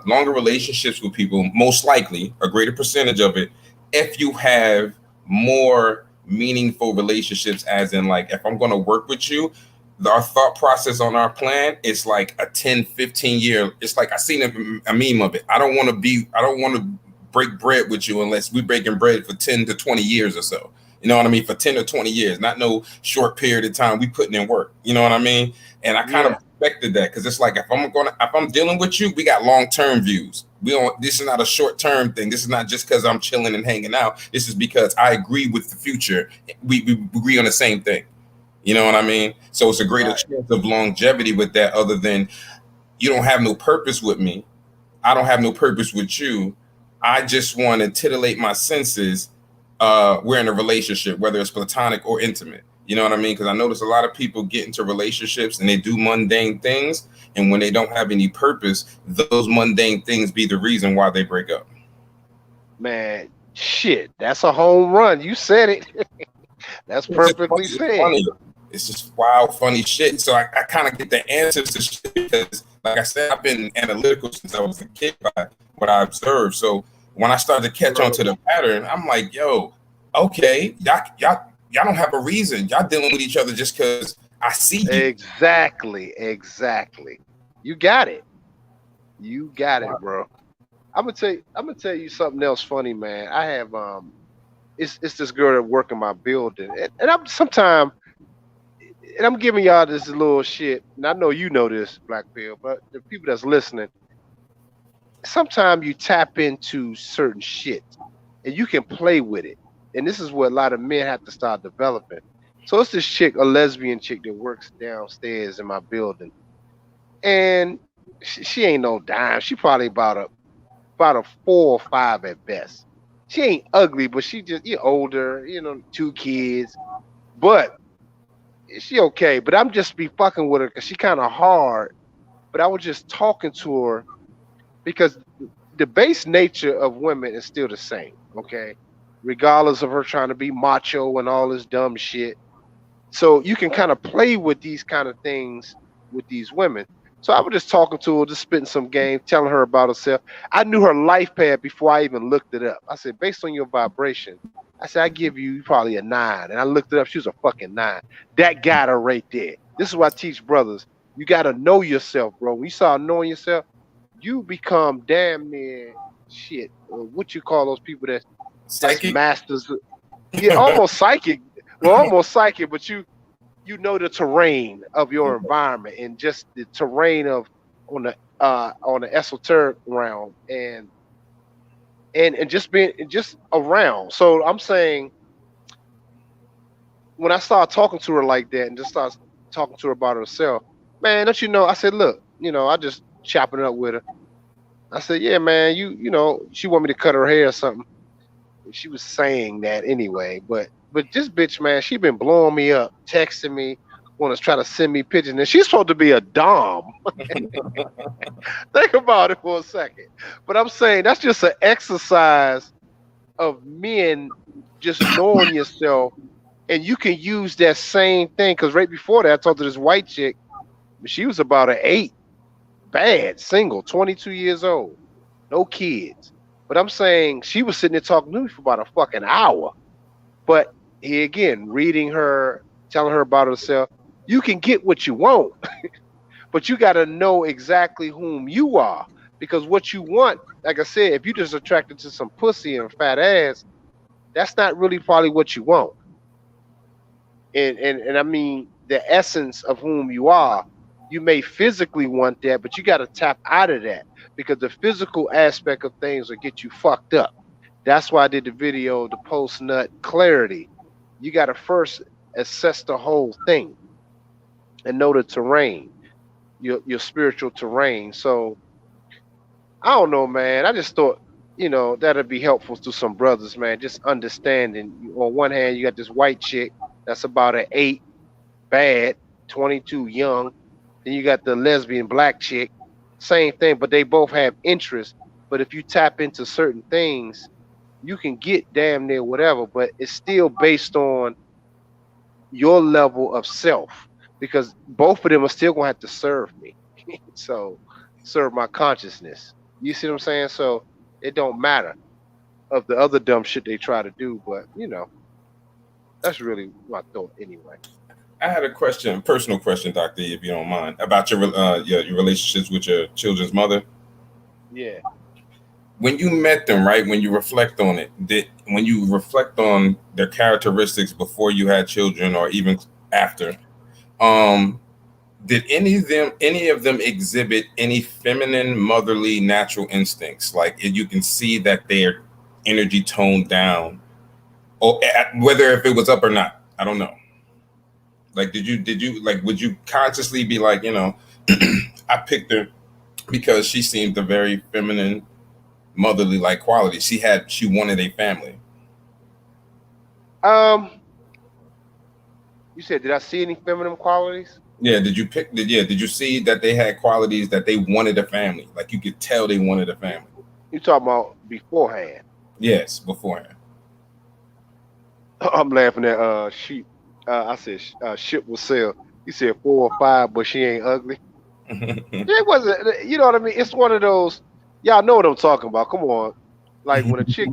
longer relationships with people, most likely a greater percentage of it, if you have more meaningful relationships, as in like, if I'm going to work with you, our thought process on our plan is like a 10, 15 year. It's like I seen a meme of it. I don't want to break bread with you unless we breaking bread for 10 to 20 years or so. You know what I mean? For 10 or 20 years, not no short period of time. We putting in work. You know what I mean? And I kind of expected that because it's like if I'm dealing with you, we got long-term views. We don't. This is not a short-term thing. This is not just because I'm chilling and hanging out. This is because I agree with the future. We agree on the same thing. You know what I mean? So it's a greater chance of longevity with that. Other than you don't have no purpose with me, I don't have no purpose with you. I just want to titillate my senses. We're in a relationship, whether it's platonic or intimate. You know what I mean? Because I notice a lot of people get into relationships and they do mundane things. And when they don't have any purpose, those mundane things be the reason why they break up. Man, shit, that's a home run. You said it. That's perfectly said. It's just wild, funny shit. So I kind of get the answers to shit because, like I said, I've been analytical since I was a kid by what I observed. So when I started to catch on to the pattern, I'm like, yo, okay, y'all don't have a reason. Y'all dealing with each other just because I see you. Exactly. You got it. You got it, bro. I'm gonna tell you something else funny, man. I have it's this girl that work in my building, and I'm sometimes, and I'm giving y'all this little shit, and I know you know this, Black Pill, but the people that's listening, sometimes you tap into certain shit, and you can play with it, and this is what a lot of men have to start developing. So it's this chick, a lesbian chick that works downstairs in my building, and she ain't no dime. She probably about a 4 or 5 at best. She ain't ugly, but she just older, 2 kids, but she okay. But I'm just be fucking with her because she kind of hard. But I was just talking to her because the base nature of women is still the same, okay? Regardless of her trying to be macho and all this dumb shit. So you can kind of play with these kind of things with these women. So I was just talking to her, just spitting some game, telling her about herself. I knew her life path before I even looked it up. I said, based on your vibration, I said, I give you probably a 9. And I looked it up. She was a fucking 9. That got her right there. This is what I teach brothers. You got to know yourself, bro. When you start knowing yourself, you become damn near shit. What you call those people that's masters? Yeah, almost psychic. Well, almost psychic, but you know the terrain of your environment and just the terrain of on the esoteric realm and just being just around. So I'm saying when I started talking to her like that and just start talking to her about herself, man, don't you know? I said, look, I just chopping it up with her. I said, yeah, man, you know, she want me to cut her hair or something. She was saying that anyway, but this bitch, man, she been blowing me up, texting me, want to try to send me pictures, and she's supposed to be a dom. Think about it for a second. But I'm saying that's just an exercise of men just knowing yourself, and you can use that same thing. Because right before that, I talked to this white chick. She was about an 8, bad, single, 22 years old, no kids. But I'm saying she was sitting there talking to me for about a fucking hour. But here again, reading her, telling her about herself, you can get what you want, but you got to know exactly whom you are. Because what you want, like I said, if you're just attracted to some pussy and fat ass, that's not really probably what you want. And I mean, the essence of whom you are, you may physically want that, but you got to tap out of that because the physical aspect of things will get you fucked up. That's why I did the video, the post-nut clarity. You got to first assess the whole thing and know the terrain, your spiritual terrain. So I don't know, man. I just thought, that'd be helpful to some brothers, man. Just understanding. On one hand, you got this white chick that's about an 8, bad, 22, young. Then you got the lesbian black chick, same thing, but they both have interest. But if you tap into certain things, you can get damn near whatever, but it's still based on your level of self because both of them are still going to have to serve me. So serve my consciousness. You see what I'm saying? So it don't matter of the other dumb shit they try to do, but that's really my thought anyway. I had a question, personal question, Doctor, if you don't mind, about your relationships with your children's mother. Yeah. when you met them, right? When you reflect on it, when you reflect on their characteristics before you had children, or even after, um, did any of them exhibit any feminine, motherly, natural instincts? Like you can see that their energy toned down, or whether if it was up or not, I don't know. Like, did you like? Would you consciously be like, I picked her because she seemed a very feminine, motherly like quality. She wanted a family. Um, you said, did I see any feminine qualities? Yeah, did you see that they had qualities that they wanted a family? Like you could tell they wanted a family. You talking about beforehand? Yes, beforehand. I'm laughing at sheep. I said ship will sell. He said 4 or 5, but she ain't ugly. It wasn't. You know what I mean? It's one of those. Y'all know what I'm talking about. Come on, like when a chick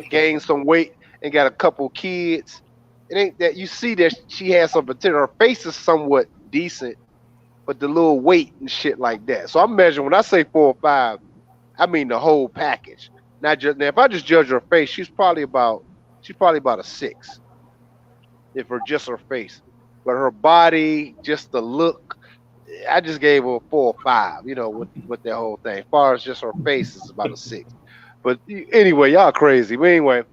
gains some weight and got a couple kids, it ain't that you see that she has some potential. Her face is somewhat decent, but the little weight and shit like that. So I'm measuring when I say 4 or 5, I mean the whole package. Not just now. If I just judge her face, she's probably about a 6. If her just her face, but her body, just the look, I just gave her a 4 or 5. With that whole thing. As far as just her face is about a 6. But anyway, y'all crazy. But anyway,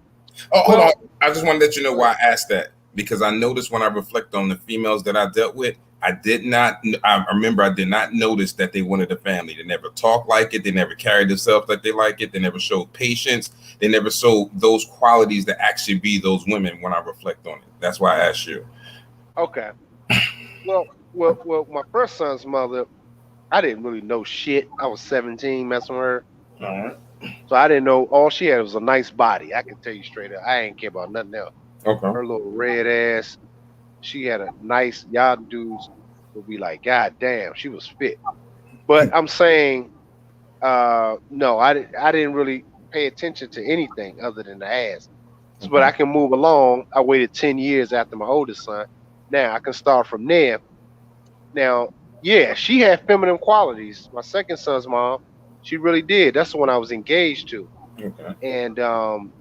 Oh, hold on. well, I just want to let you know why I asked that, because I noticed when I reflect on the females that I dealt with, I did not. I remember I did not notice that they wanted a family. They never talked like it. They never carried themselves like they like it. They never showed patience. They never showed those qualities that actually be those women. When I reflect on it, that's why I asked you. okay. Well, my first son's mother, I didn't really know shit. I was 17 messing with her. All right. So I didn't know. All she had was a nice body. I can tell you straight up. I ain't care about nothing else. Okay. Her little red ass. She had a nice, y'all dudes would be like, God damn, she was fit. But I'm saying, no, I didn't really pay attention to anything other than the ass. But I Okay. can move along. I waited 10 years after my oldest son. Now I can start from there. Now, yeah, she had feminine qualities. My second son's mom, she really did. That's the one I was engaged to. Okay. And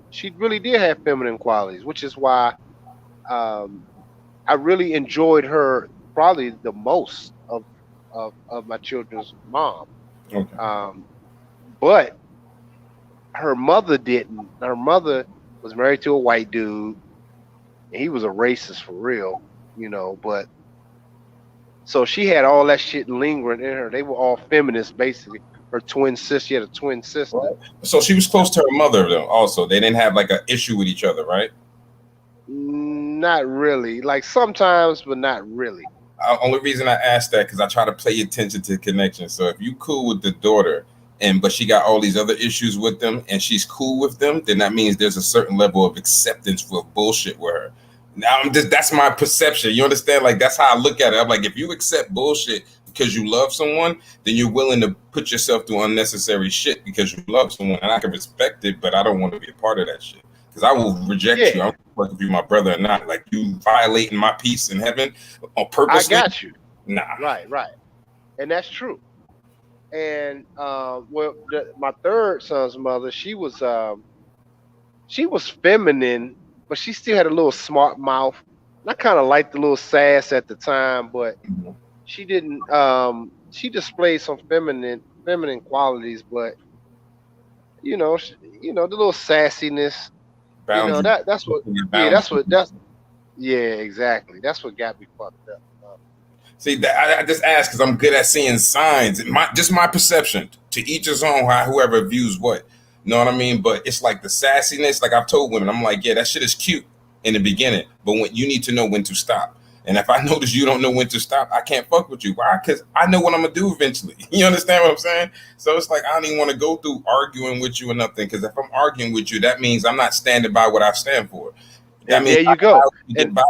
she really did have feminine qualities, which is why um, I really enjoyed her probably the most of my children's mom. Okay. Um, but her mother didn't. Her mother was married to a white dude, and he was a racist for real, But so she had all that shit lingering in her. They were all feminists, basically. Her twin sister, she had a twin sister. Right. So she was close to her mother, though. Also, they didn't have like an issue with each other, right? Not really. Like sometimes, but not really. Only reason I asked that because I try to pay attention to connection. So if you cool with the daughter, and but she got all these other issues with them, and she's cool with them, then that means there's a certain level of acceptance for bullshit with her. Now that's my perception. You understand? Like that's how I look at it. I'm like, if you accept bullshit because you love someone, then you're willing to put yourself through unnecessary shit because you love someone, and I can respect it, but I don't want to be a part of that shit because I will reject you. I Yeah, don't care if you're my brother or not. Like you violating my peace in heaven on I purposely. got you. Nah. Right, right. And that's true. And my third son's mother, she was feminine, but she still had a little smart mouth. And I kind of liked the little sass at the time, but she didn't. She displayed some feminine qualities, but the little sassiness. Boundary. That's what. Your Yeah, boundary. that's. Yeah, exactly. That's what got me fucked up. See, that, I just ask because I'm good at seeing signs. Just my perception. To each his own. Whoever views what. You know what I mean? But it's like the sassiness. Like I've told women, I'm like, yeah, that shit is cute in the beginning, but when you need to know when to stop. And if I notice you don't know when to stop, I can't fuck with you. Why? Because I know what I'm gonna do eventually. You understand what I'm saying? So it's like I don't even want to go through arguing with you or nothing. Because if I'm arguing with you, that means I'm not standing by what I stand for. That And means there I you go. get And by.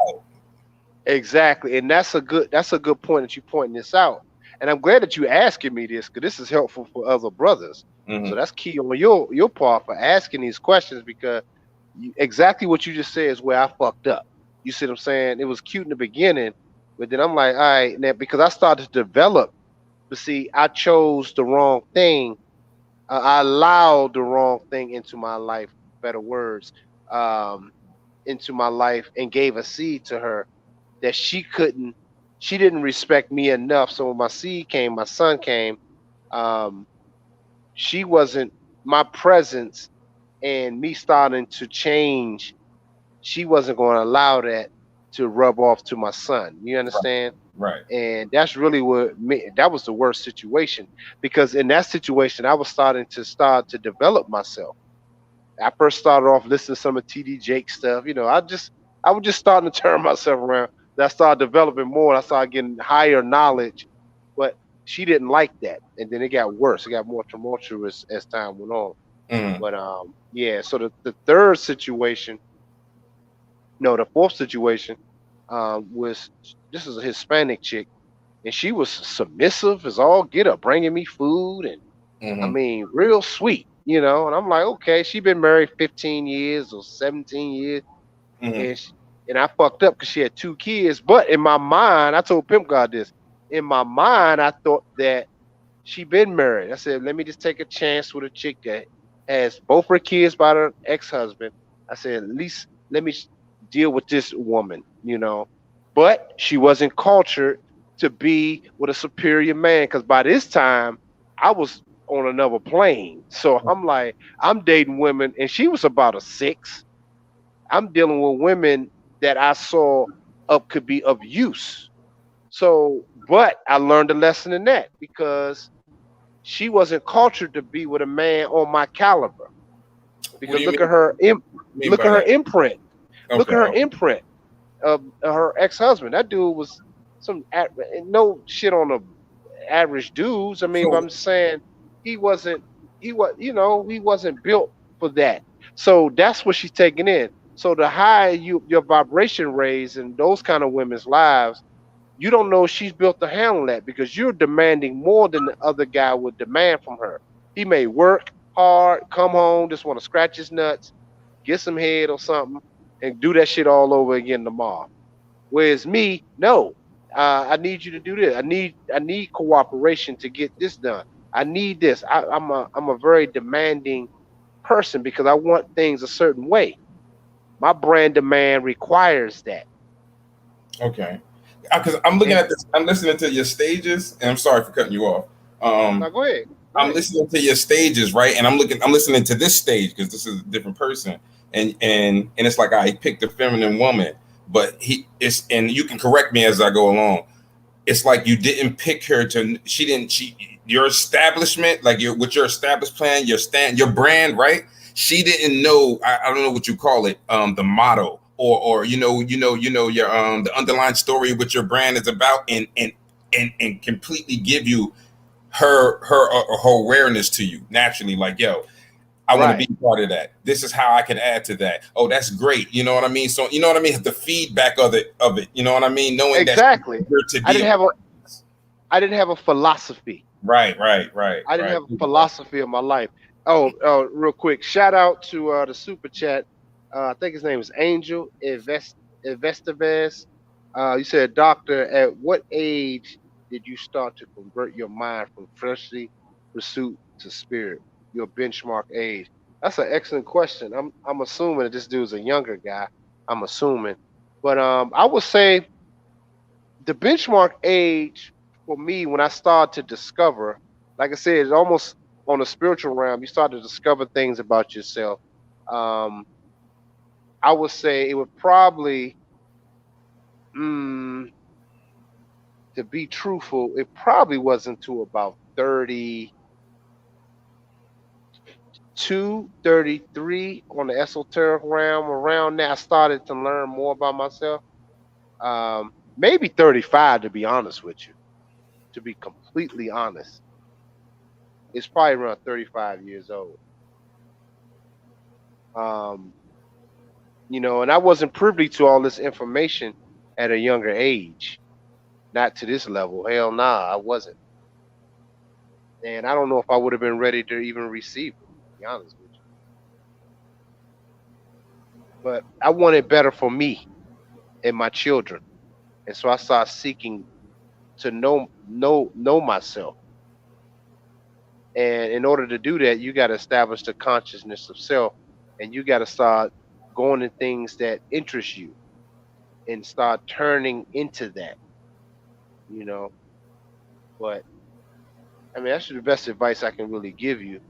exactly. And that's a good point that you pointing this out. And I'm glad that you asking me this because this is helpful for other brothers. So Mm-hmm. that's key on your part for asking these questions because exactly what you just said is where I fucked up. You see what I'm saying? It was cute in the beginning, but then I'm like, all right, now because I started to develop, but see, I chose the wrong thing I allowed the wrong thing into my life, better words, um, into my life, and gave a seed to her that she didn't respect me enough. So when my seed came, my son came, um, she wasn't my presence and me starting to change. She wasn't going to allow that to rub off to my son. You Right. understand? Right. And that's really that was the worst situation, because in that situation I was starting to develop myself. I first started off listening to some of TD Jake stuff. I was just starting to turn myself around. Then I started developing more. I started getting higher knowledge, but she didn't like that, and then it got worse. It got more tumultuous as time went on. Mm-hmm. But yeah. So the third situation, no, the fourth situation, was this is a Hispanic chick, and she was submissive as all get up, bringing me food, and I Mm-hmm. mean, real sweet, And I'm like, okay, she been married 15 years or 17 years, Mm-hmm. and and I fucked up because she had two kids. But in my mind, I told Pimp God this. In my mind, I thought that she been married. I said, let me just take a chance with a chick that has both her kids by her ex-husband. I said, at least let me deal with this woman. But she wasn't cultured to be with a superior man, because by this time I was on another plane. So I'm like, I'm dating women, and she was about a six. I'm dealing with women that I saw up could be of use. So, but I learned a lesson in that, because she wasn't cultured to be with a man on my caliber. What do Because you mean? What do you mean look at by her that? imprint. Look Okay. at her Okay. imprint of her ex-husband. That dude was no shit on the average dudes. I mean, but So I'm just saying he wasn't. He wasn't built for that. So that's what she's taking in. So the higher your vibration raise in those kind of women's lives, you don't know if she's built to handle that, because you're demanding more than the other guy would demand from her. He may work hard, come home, just want to scratch his nuts, get some head or something, and do that shit all over again tomorrow. Whereas me, no, I need you to do this. I need cooperation to get this done. I need this. I'm a very demanding person, because I want things a certain way. My brand demand requires that. okay, because I'm looking And at this, I'm listening to your stages, and I'm sorry for cutting you off. now Um, go ahead. Go I'm ahead. listening to your stages, right? And I'm listening to this stage because this is a different person, and it's like I picked a feminine woman, but and you can correct me as I go along. It's like you didn't pick her to, she didn't, your establishment, like your established plan, your brand, right? She didn't know, I don't know what you call it, the motto, or your the underlying story what your brand is about, and completely give you her awareness to you naturally, like, yo, I want to be Right. part of that. This is how I can add to that. Oh, that's great. You know what I mean? So you know what I mean? The feedback of it. You know what I mean? Knowing that she's Exactly. here to I be didn't a have a part of this. I didn't have a philosophy. Right, right, right, I didn't right. have a philosophy of my life. Oh, real quick, shout out to the super chat. I think his name is Angel Investevez. You said, Doctor, at what age did you start to convert your mind from fleshly pursuit to spirit? Your benchmark age. That's an excellent question. I'm assuming that this dude's a younger guy. I'm assuming, but I would say the benchmark age for me, when I started to discover, like I said, it's almost on a spiritual realm. You start to discover things about yourself. Um, I would say it would probably, mm, to be truthful, it probably wasn't to about 32, 33 on the esoteric realm. Around that, I started to learn more about myself. Maybe 35, to be honest with you, to be completely honest. It's probably around 35 years old. Um, and I wasn't privy to all this information at a younger age, not to this level. Hell nah, I wasn't. And I don't know if I would have been ready to even receive it, to be honest with you. But I wanted better for me and my children. And so I started seeking to know myself. And in order to do that, you got to establish the consciousness of self, and you got to start going to things that interest you and start turning into that, you know. But I mean, that's the best advice I can really give you,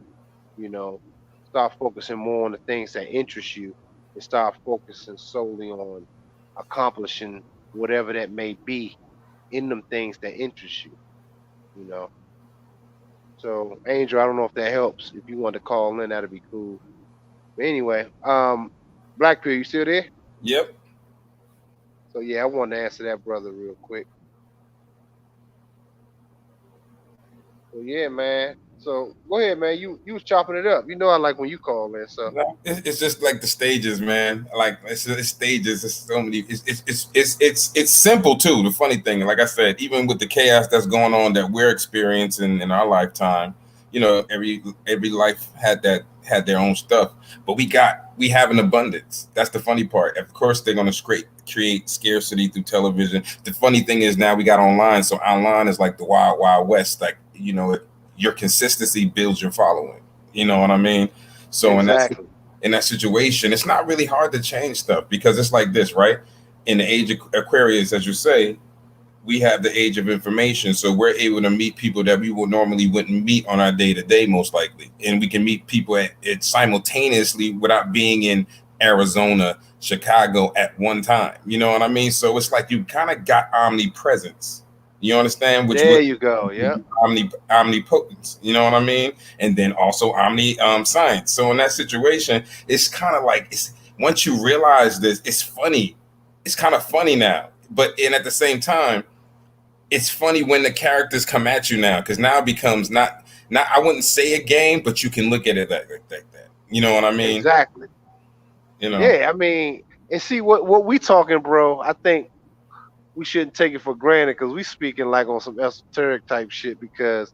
you know. Start focusing more on the things that interest you and start focusing solely on accomplishing whatever that may be in them things that interest you, you know. So, Angel, I don't know if that helps. If you want to call in, that'd be cool. But anyway, Blackbeard, you still there? Yep. So yeah, I wanted to answer that brother real quick. So yeah, man. So go ahead, man. You was chopping it up. You know I like when you call in. So It's just like the stages, man. Like it's stages. It's so many. It's simple too. The funny thing, like I said, even with the chaos that's going on that we're experiencing in our lifetime, every life had their own stuff. But we have an abundance. That's the funny part. Of course, they're gonna create scarcity through television. The funny thing is now we got online, so online is like the wild wild west. Like your consistency builds your following. You know what I mean? So exactly. in that situation, it's not really hard to change stuff because it's like this, right? In the age of Aquarius, as you say, we have the age of information, so we're able to meet people that we would normally wouldn't meet on our day to day, most likely, and we can meet people at simultaneously without being in Arizona, Chicago at one time. You know what I mean? So it's like you kind of got omnipresence. You understand? Which There would you go. Yeah. omnipotence. You know what I mean? And then also omni science. So in that situation, it's kind of like once you realize this, it's funny. It's kind of funny now, but at the same time, it's funny when the characters come at you now because now it becomes not I wouldn't say a game, but you can look at it like that. You know what I mean? Exactly. Yeah, I mean, and see what we talking, bro. I think we shouldn't take it for granted because we speaking like on some esoteric type shit. Because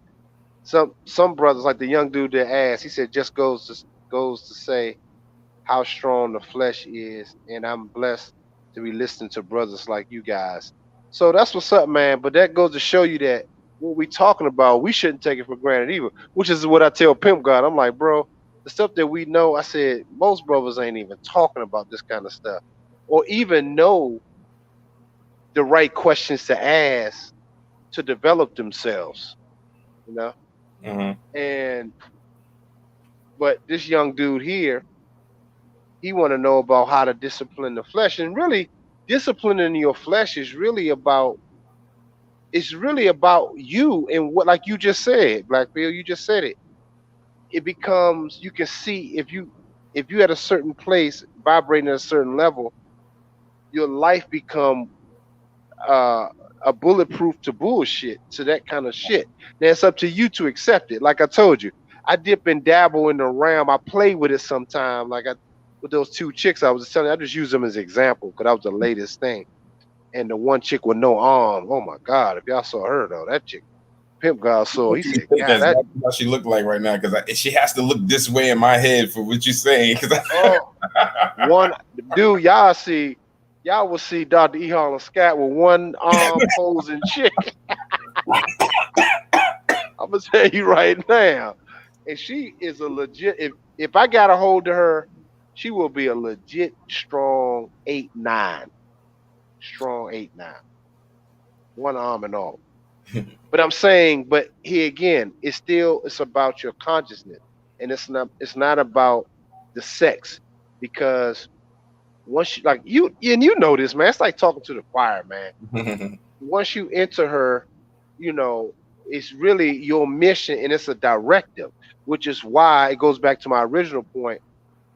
some brothers, like the young dude that asked, he said just goes to say how strong the flesh is, and I'm blessed to be listening to brothers like you guys. So that's what's up, man. But that goes to show you that what we talking about, we shouldn't take it for granted either. Which is what I tell Pimp God. I'm like, bro, the stuff that we know, I said most brothers ain't even talking about this kind of stuff, or even know the right questions to ask to develop themselves. You know, and but this young dude here, he want to know about how to discipline the flesh, and really disciplining your flesh is really about you and what, like you just said, Blackfield, you just said it. It becomes, you can see if you at a certain place vibrating at a certain level, your life become uh a bulletproof to bullshit, to that kind of shit. Now it's up to you to accept it. Like I told you, I dip and dabble in the realm. I play with it sometime. Like I with those two chicks I was just telling you, I just use them as an example because that was the latest thing. And the one chick with no arm, oh my god! If y'all saw her though, that chick, Pimp God saw. He said, "God, That's that." exactly how she looked like right now because she has to look this way in my head for what you're saying. Oh, one dude, y'all will see Dr. E. Harlan Scott with one arm posing chick. I'm gonna tell you right now, and she is a legit. If I got a hold of her, she will be a legit strong 8'9", strong 8'9", one arm and all. But I'm saying, but here again, it's about your consciousness, and it's not about the sex, because once you, like you and you know this, man, it's like talking to the choir, man. Once you enter her, you know, it's really your mission and it's a directive, which is why it goes back to my original point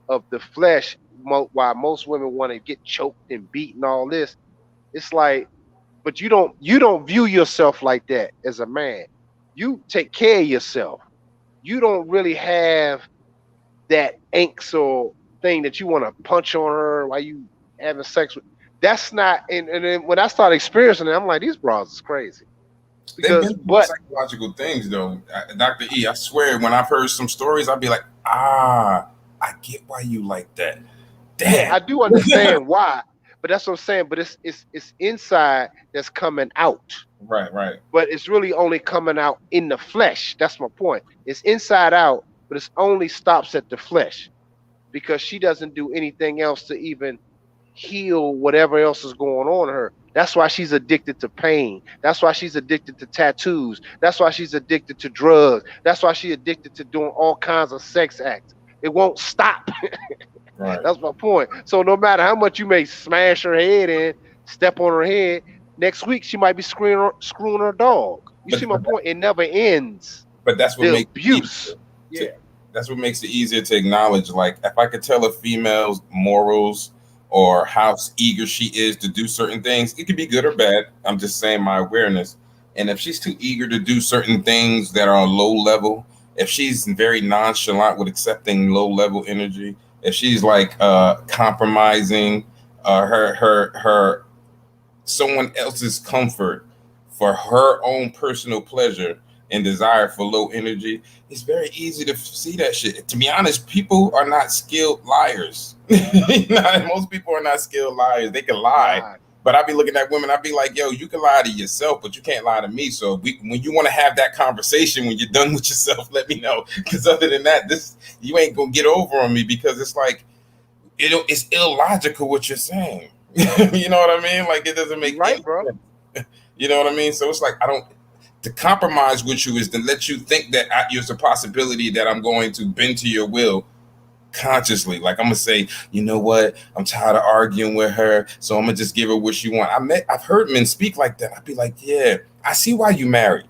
of the flesh. Why most women want to get choked and beat and all this. It's like, but you don't view yourself like that as a man. You take care of yourself. You don't really have that angst or thing that you want to punch on her while you having sex with. That's not. And then when I started experiencing it, I'm like, these bras is crazy. They've Because, been through but psychological things though, Dr. E. I swear, when I've heard some stories, I'd be like, I get why you like that. Damn. yeah, I do understand why. but that's what I'm saying. But it's inside that's coming out, Right, right, but it's really only coming out in the flesh. That's my point. It's inside out, but it's only stops at the flesh because she doesn't do anything else to even heal whatever else is going on in her. That's why she's addicted to pain. That's why she's addicted to tattoos. That's why she's addicted to drugs. That's why she's addicted to doing all kinds of sex acts. It won't stop. right. That's my point. So no matter how much you may smash her head in, step on her head, next week she might be screwing her dog. You see But my but, point? It never ends. but that's what The makes it abuse. easier to Yeah. that's what makes it easier to acknowledge. Like if I could tell a female's morals or how eager she is to do certain things, it could be good or bad. I'm just saying my awareness. And if she's too eager to do certain things that are low level, if she's very nonchalant with accepting low level energy, if she's like compromising her someone else's comfort for her own personal pleasure and desire for low energy, it's very easy to see that shit. To be honest, people are not skilled liars. Most people are not skilled liars. They can lie. Right. But I'd be looking at women, I'd be like, yo, you can lie to yourself, but you can't lie to me. So when you want to have that conversation, when you're done with yourself, let me know. Because other than that, this you ain't gonna get over on me because it's like it's illogical what you're saying. You know what I mean? Like it doesn't You make right, any bro. sense. You know what I mean? So it's like I don't. To compromise with you is to let you think that there's a possibility that I'm going to bend to your will consciously. Like I'm gonna say, you know what? I'm tired of arguing with her, so I'm gonna just give her what she want. I've heard men speak like that. I'd be like, yeah, I see why you married.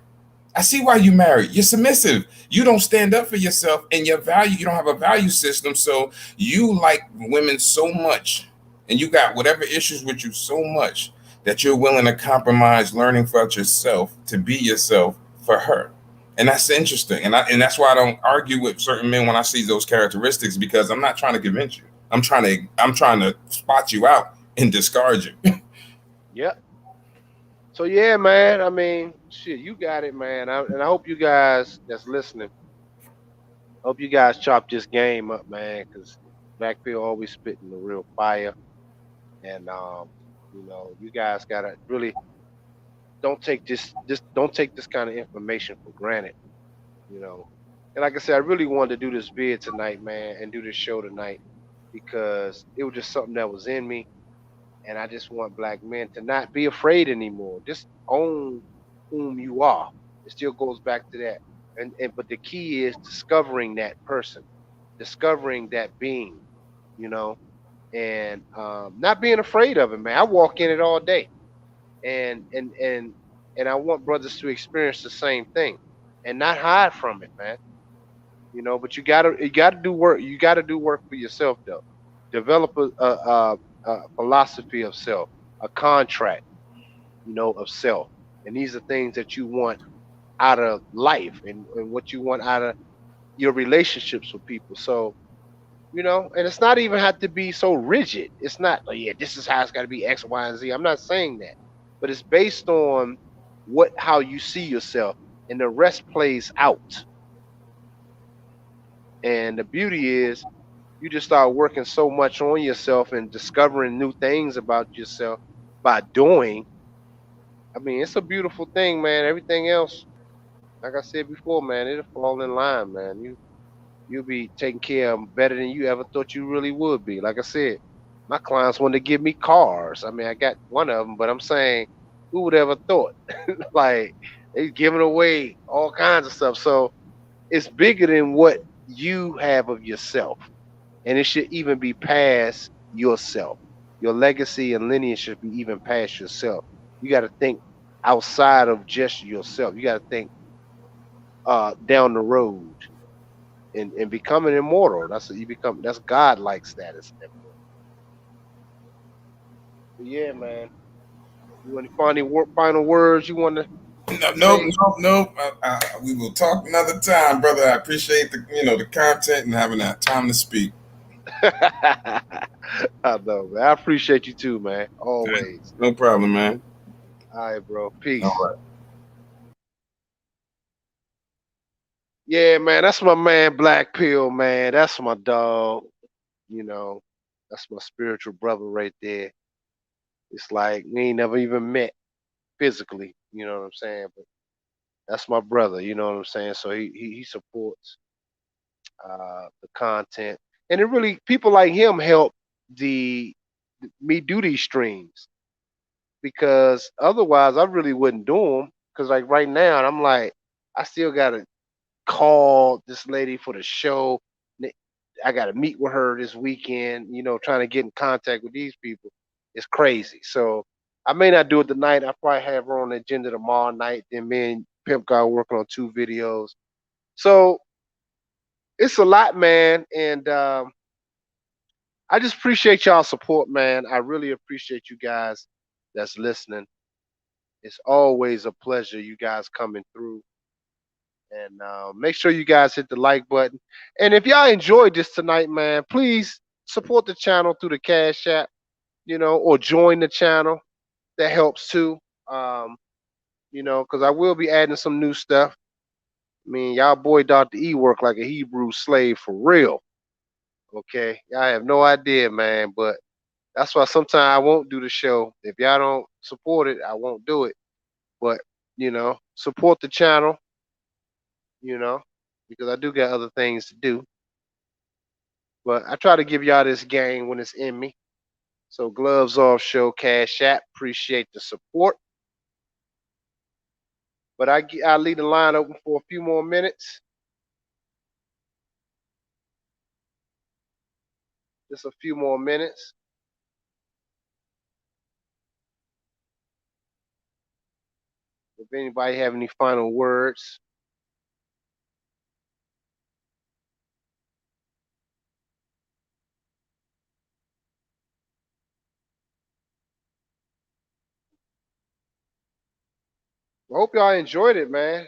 I see why you married. You're submissive. You don't stand up for yourself and your value. You don't have a value system. So you like women so much and you got whatever issues with you so much that you're willing to compromise learning for yourself to be yourself for her. And that's interesting. And that's why I don't argue with certain men when I see those characteristics because I'm not trying to convince you. I'm trying to spot you out and discard you. Yep. So yeah, man. I mean, shit, you got it, man. And I hope you guys that's listening, hope you guys chop this game up, man, because Blackfield always spitting the real fire. And you guys gotta really don't take this kind of information for granted, you know. And like I said, I really wanted to do this vid tonight, man, and do this show tonight because it was just something that was in me, and I just want black men to not be afraid anymore. Just own whom you are. It still goes back to that. And but the key is discovering that person, discovering that being, you know, and not being afraid of it, man. I walk in it all day, and and and and I want brothers to experience the same thing and not hide from it, man. You know, but you gotta do work. You gotta do work for yourself though. Develop a philosophy of self, a contract, of self, and these are things that you want out of life and what you want out of your relationships with people. So and it's not even have to be so rigid. It's not, oh yeah, this is how it's got to be X, Y, and Z. I'm not saying that, but it's based on how you see yourself, and the rest plays out. And the beauty is, you just start working so much on yourself and discovering new things about yourself by doing. I mean, it's a beautiful thing, man. Everything else, like I said before, man, it'll fall in line, man. You'll be taken care of better than you ever thought you really would be. Like I said, my clients want to give me cars. I mean, I got one of them, but I'm saying, who would ever thought? Like they giving away all kinds of stuff. So it's bigger than what you have of yourself, and it should even be past yourself. Your legacy and lineage should be even past yourself. You got to think outside of just yourself. You got to think down the road and becoming immortal. That's godlike status at that point. But yeah, man. You want any final words you want to No, nope, say? nope, nope. We will talk another time, brother. I appreciate the content and having that time to speak. I know, man. I appreciate you too, man. Always. No problem, man. All right, bro. All Peace. right. Yeah, man. That's my man, Black Pill, man. That's my dog. You know, that's my spiritual brother right there. It's like we ain't never even met physically. You know what I'm saying? But that's my brother. You know what I'm saying? So he supports the content, and it really people like him help the me do these streams because otherwise I really wouldn't do them. Because like right now, I'm like I still gotta call this lady for the show. I got to meet with her this weekend, trying to get in contact with these people. It's crazy. So I may not do it tonight. I probably have her on the agenda tomorrow night. Then me and Pimp got working on 2 videos. So it's a lot, man. And I just appreciate y'all support, man. I really appreciate you guys that's listening. It's always a pleasure, you guys coming through. And make sure you guys hit the like button. And if y'all enjoyed this tonight, man, please support the channel through the Cash App, or join the channel. That helps too. Um, because I will be adding some new stuff. I mean, y'all boy Dr. E work like a Hebrew slave for real. Okay. Y'all have no idea, man. But that's why sometimes I won't do the show. If y'all don't support it, I won't do it. But, support the channel, you know, because I do got other things to do. But I try to give y'all this game when it's in me. So gloves off show, Cash App. Appreciate the support. But I leave the line open for a few more minutes. Just a few more minutes. If anybody have any final words. I hope y'all enjoyed it, man.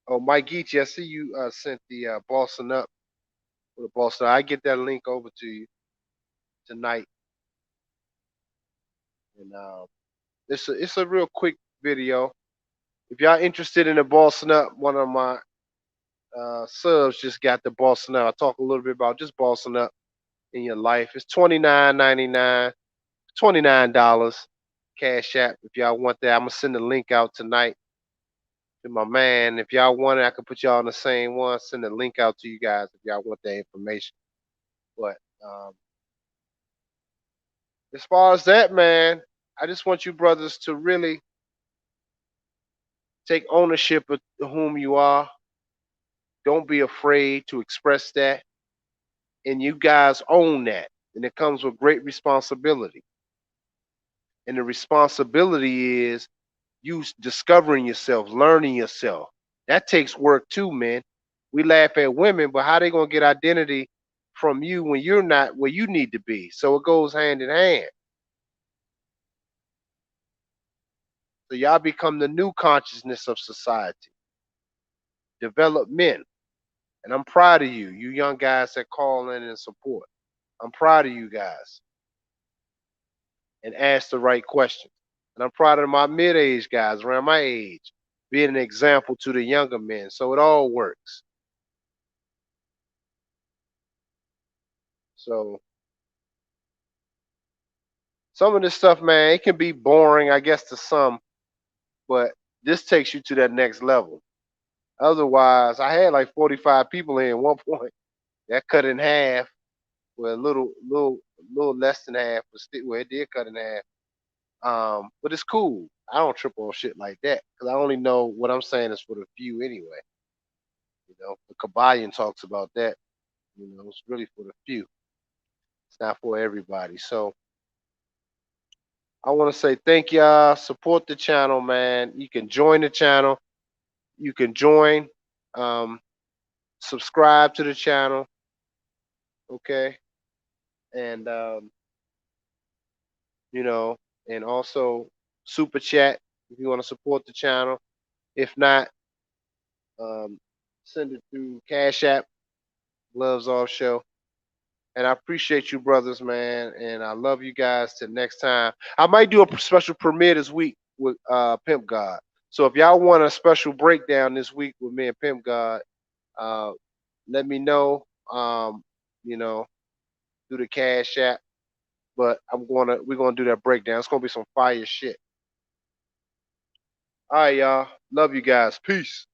Oh, Mike Geechee, I see you sent the Boston Up for the Boston. I get that link over to you tonight. And it's a real quick video. If y'all interested in the Boston Up, one of my subs just got the Boston Up. I talk a little bit about just Boston Up in your life. It's $29.99, $29 Cash App. If y'all want that, I'm gonna send the link out tonight to my man. If y'all want it, I can put y'all on the same one. Send the link out to you guys if y'all want that information. But as far as that, man, I just want you brothers to really take ownership of whom you are. Don't be afraid to express that. And you guys own that. And it comes with great responsibility. And the responsibility is you discovering yourself, learning yourself. That takes work too, man. We laugh at women, but how they gonna get identity from you when you're not where you need to be? So it goes hand in hand. So y'all become the new consciousness of society. Develop men. And I'm proud of you, you young guys that call in and support. I'm proud of you guys. And ask the right questions. And I'm proud of my mid-age guys around my age, being an example to the younger men. So it all works. So some of this stuff, man, it can be boring, I guess, to some, but this takes you to that next level. Otherwise, I had like 45 people here at one point. That cut in half, well, little less than half, but still, well, it did cut in half. But it's cool. I don't trip on shit like that because I only know what I'm saying is for the few anyway. The Kabbalion talks about that. It's really for the few. It's not for everybody. So I want to say thank y'all. Support the channel, man. You can join the channel. You can join, um, subscribe to the channel. Okay. And, you know, and also super chat if you want to support the channel. If not, um, send it through Cash App, Gloves Off Show. And I appreciate you, brothers, man. And I love you guys. Till next time. I might do a special premiere this week with Pimp God. So if y'all want a special breakdown this week with me and Pimp God, uh, let me know. You know, through the Cash App. But we're gonna do that breakdown. It's gonna be some fire shit. All right, y'all. Love you guys. Peace.